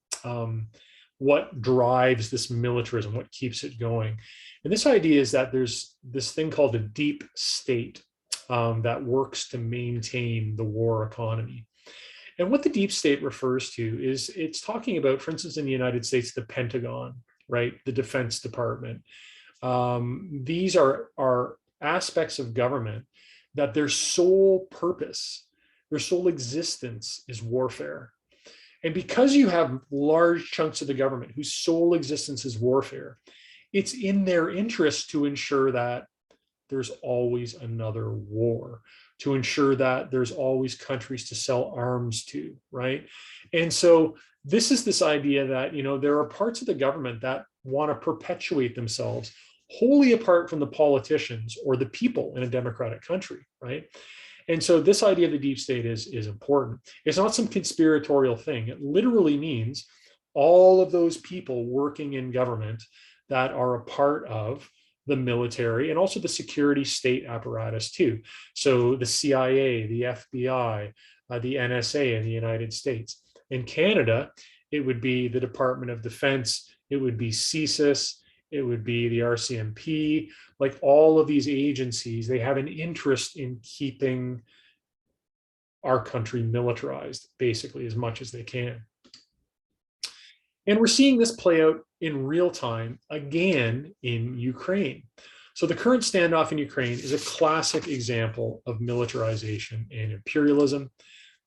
what drives this militarism, what keeps it going. And this idea is that there's this thing called a deep state that works to maintain the war economy. And what the deep state refers to is it's talking about, for instance, in the United States, the Pentagon, right? The Defense Department. These are aspects of government that their sole purpose, their sole existence is warfare. And because you have large chunks of the government whose sole existence is warfare, it's in their interest to ensure that there's always another war, to ensure that there's always countries to sell arms to, right? And so this is this idea that, there are parts of the government that want to perpetuate themselves wholly apart from the politicians or the people in a democratic country, right? And so this idea of the deep state is important. It's not some conspiratorial thing. It literally means all of those people working in government that are a part of the military and also the security state apparatus too. So the CIA, the FBI, the NSA in the United States. In Canada, it would be the Department of Defense, it would be CSIS, it would be the RCMP, like all of these agencies, they have an interest in keeping our country militarized, basically, as much as they can. And we're seeing this play out in real time again in Ukraine. So the current standoff in Ukraine is a classic example of militarization and imperialism.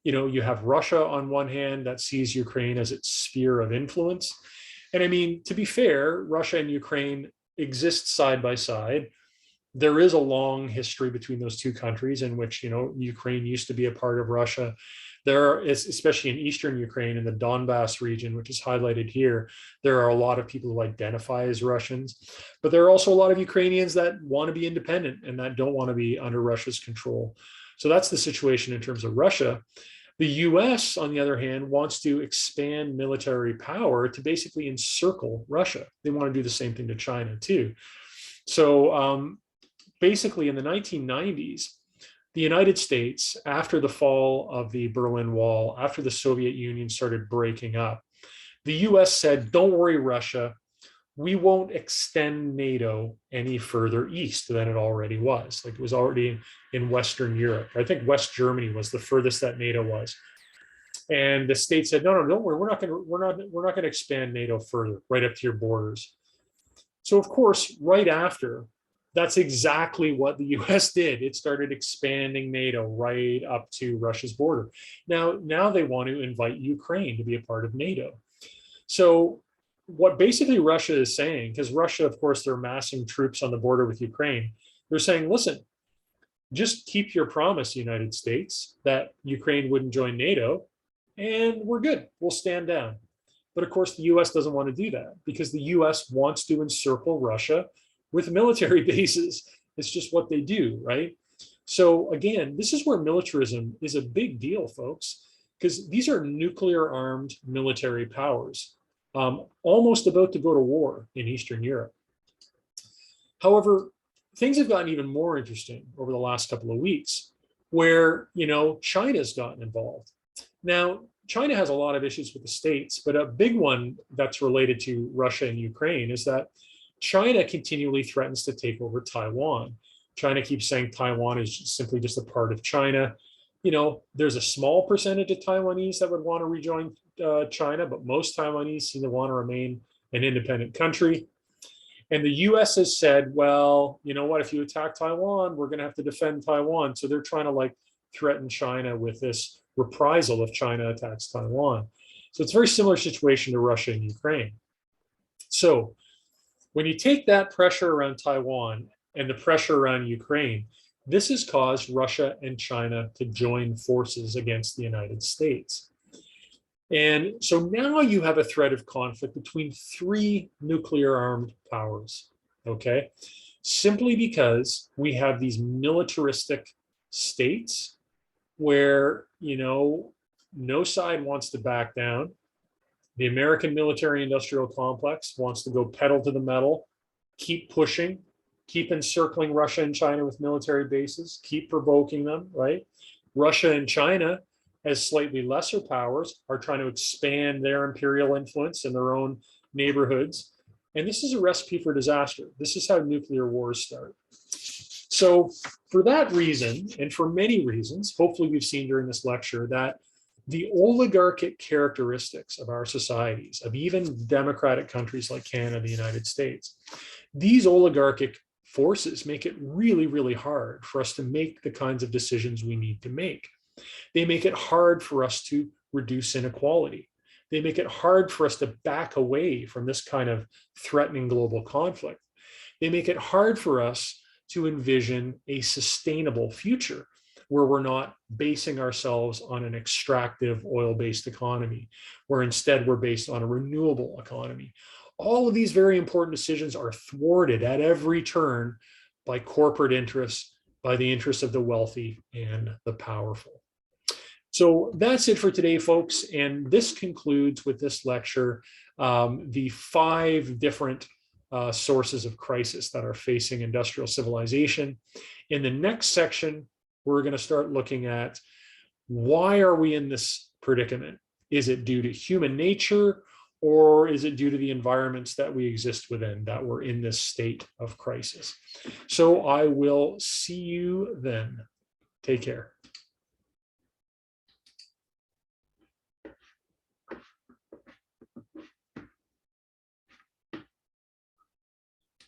You have Russia on one hand that sees Ukraine as its sphere of influence. And I mean, to be fair, Russia and Ukraine exist side by side. There is a long history between those two countries in which, Ukraine used to be a part of Russia. There is, especially in Eastern Ukraine, in the Donbass region, which is highlighted here, there are a lot of people who identify as Russians, but there are also a lot of Ukrainians that want to be independent and that don't want to be under Russia's control. So that's the situation in terms of Russia. The US, on the other hand, wants to expand military power to basically encircle Russia. They want to do the same thing to China too. So basically in the 1990s, the United States, after the fall of the Berlin Wall, after the Soviet Union started breaking up, the US said, don't worry, Russia, we won't extend NATO any further east than it already was. Like it was already in Western Europe. I think West Germany was the furthest that NATO was. And the states said, no, no, don't worry, we're not going to expand NATO further, right up to your borders. So of course, right after, that's exactly what the US did. It started expanding NATO right up to Russia's border. Now they want to invite Ukraine to be a part of NATO. So what basically Russia is saying, because Russia, of course, they're massing troops on the border with Ukraine, they're saying, listen, just keep your promise, United States, that Ukraine wouldn't join NATO, and we're good. We'll stand down. But of course, the US doesn't want to do that because the US wants to encircle Russia with military bases. It's just what they do, right? So again, this is where militarism is a big deal, folks, because these are nuclear armed military powers, almost about to go to war in Eastern Europe. However, things have gotten even more interesting over the last couple of weeks where, China's gotten involved. Now, China has a lot of issues with the states, but a big one that's related to Russia and Ukraine is that China continually threatens to take over Taiwan. China keeps saying Taiwan is simply just a part of China. There's a small percentage of Taiwanese that would want to rejoin China, but most Taiwanese seem to want to remain an independent country. And the US has said, well, you know what, if you attack Taiwan, we're going to have to defend Taiwan. So they're trying to threaten China with this reprisal if China attacks Taiwan. So it's a very similar situation to Russia and Ukraine. So when you take that pressure around Taiwan and the pressure around Ukraine, this has caused Russia and China to join forces against the United States. And so now you have a threat of conflict between three nuclear armed powers, okay? Simply because we have these militaristic states where, no side wants to back down. The American military industrial complex wants to go pedal to the metal, keep pushing, keep encircling Russia and China with military bases, keep provoking them, right? Russia and China, as slightly lesser powers, are trying to expand their imperial influence in their own neighborhoods. And this is a recipe for disaster. This is how nuclear wars start. So for that reason, and for many reasons, hopefully we've seen during this lecture that the oligarchic characteristics of our societies, of even democratic countries like Canada, the United States, these oligarchic forces make it really, really hard for us to make the kinds of decisions we need to make. They make it hard for us to reduce inequality. They make it hard for us to back away from this kind of threatening global conflict. They make it hard for us to envision a sustainable future where we're not basing ourselves on an extractive oil-based economy, where instead we're based on a renewable economy. All of these very important decisions are thwarted at every turn by corporate interests, by the interests of the wealthy and the powerful. So that's it for today, folks. And this concludes with this lecture, the 5 different sources of crisis that are facing industrial civilization. In the next section, we're going to start looking at why are we in this predicament? Is it due to human nature, or is it due to the environments that we exist within that we're in this state of crisis? So I will see you then. Take care.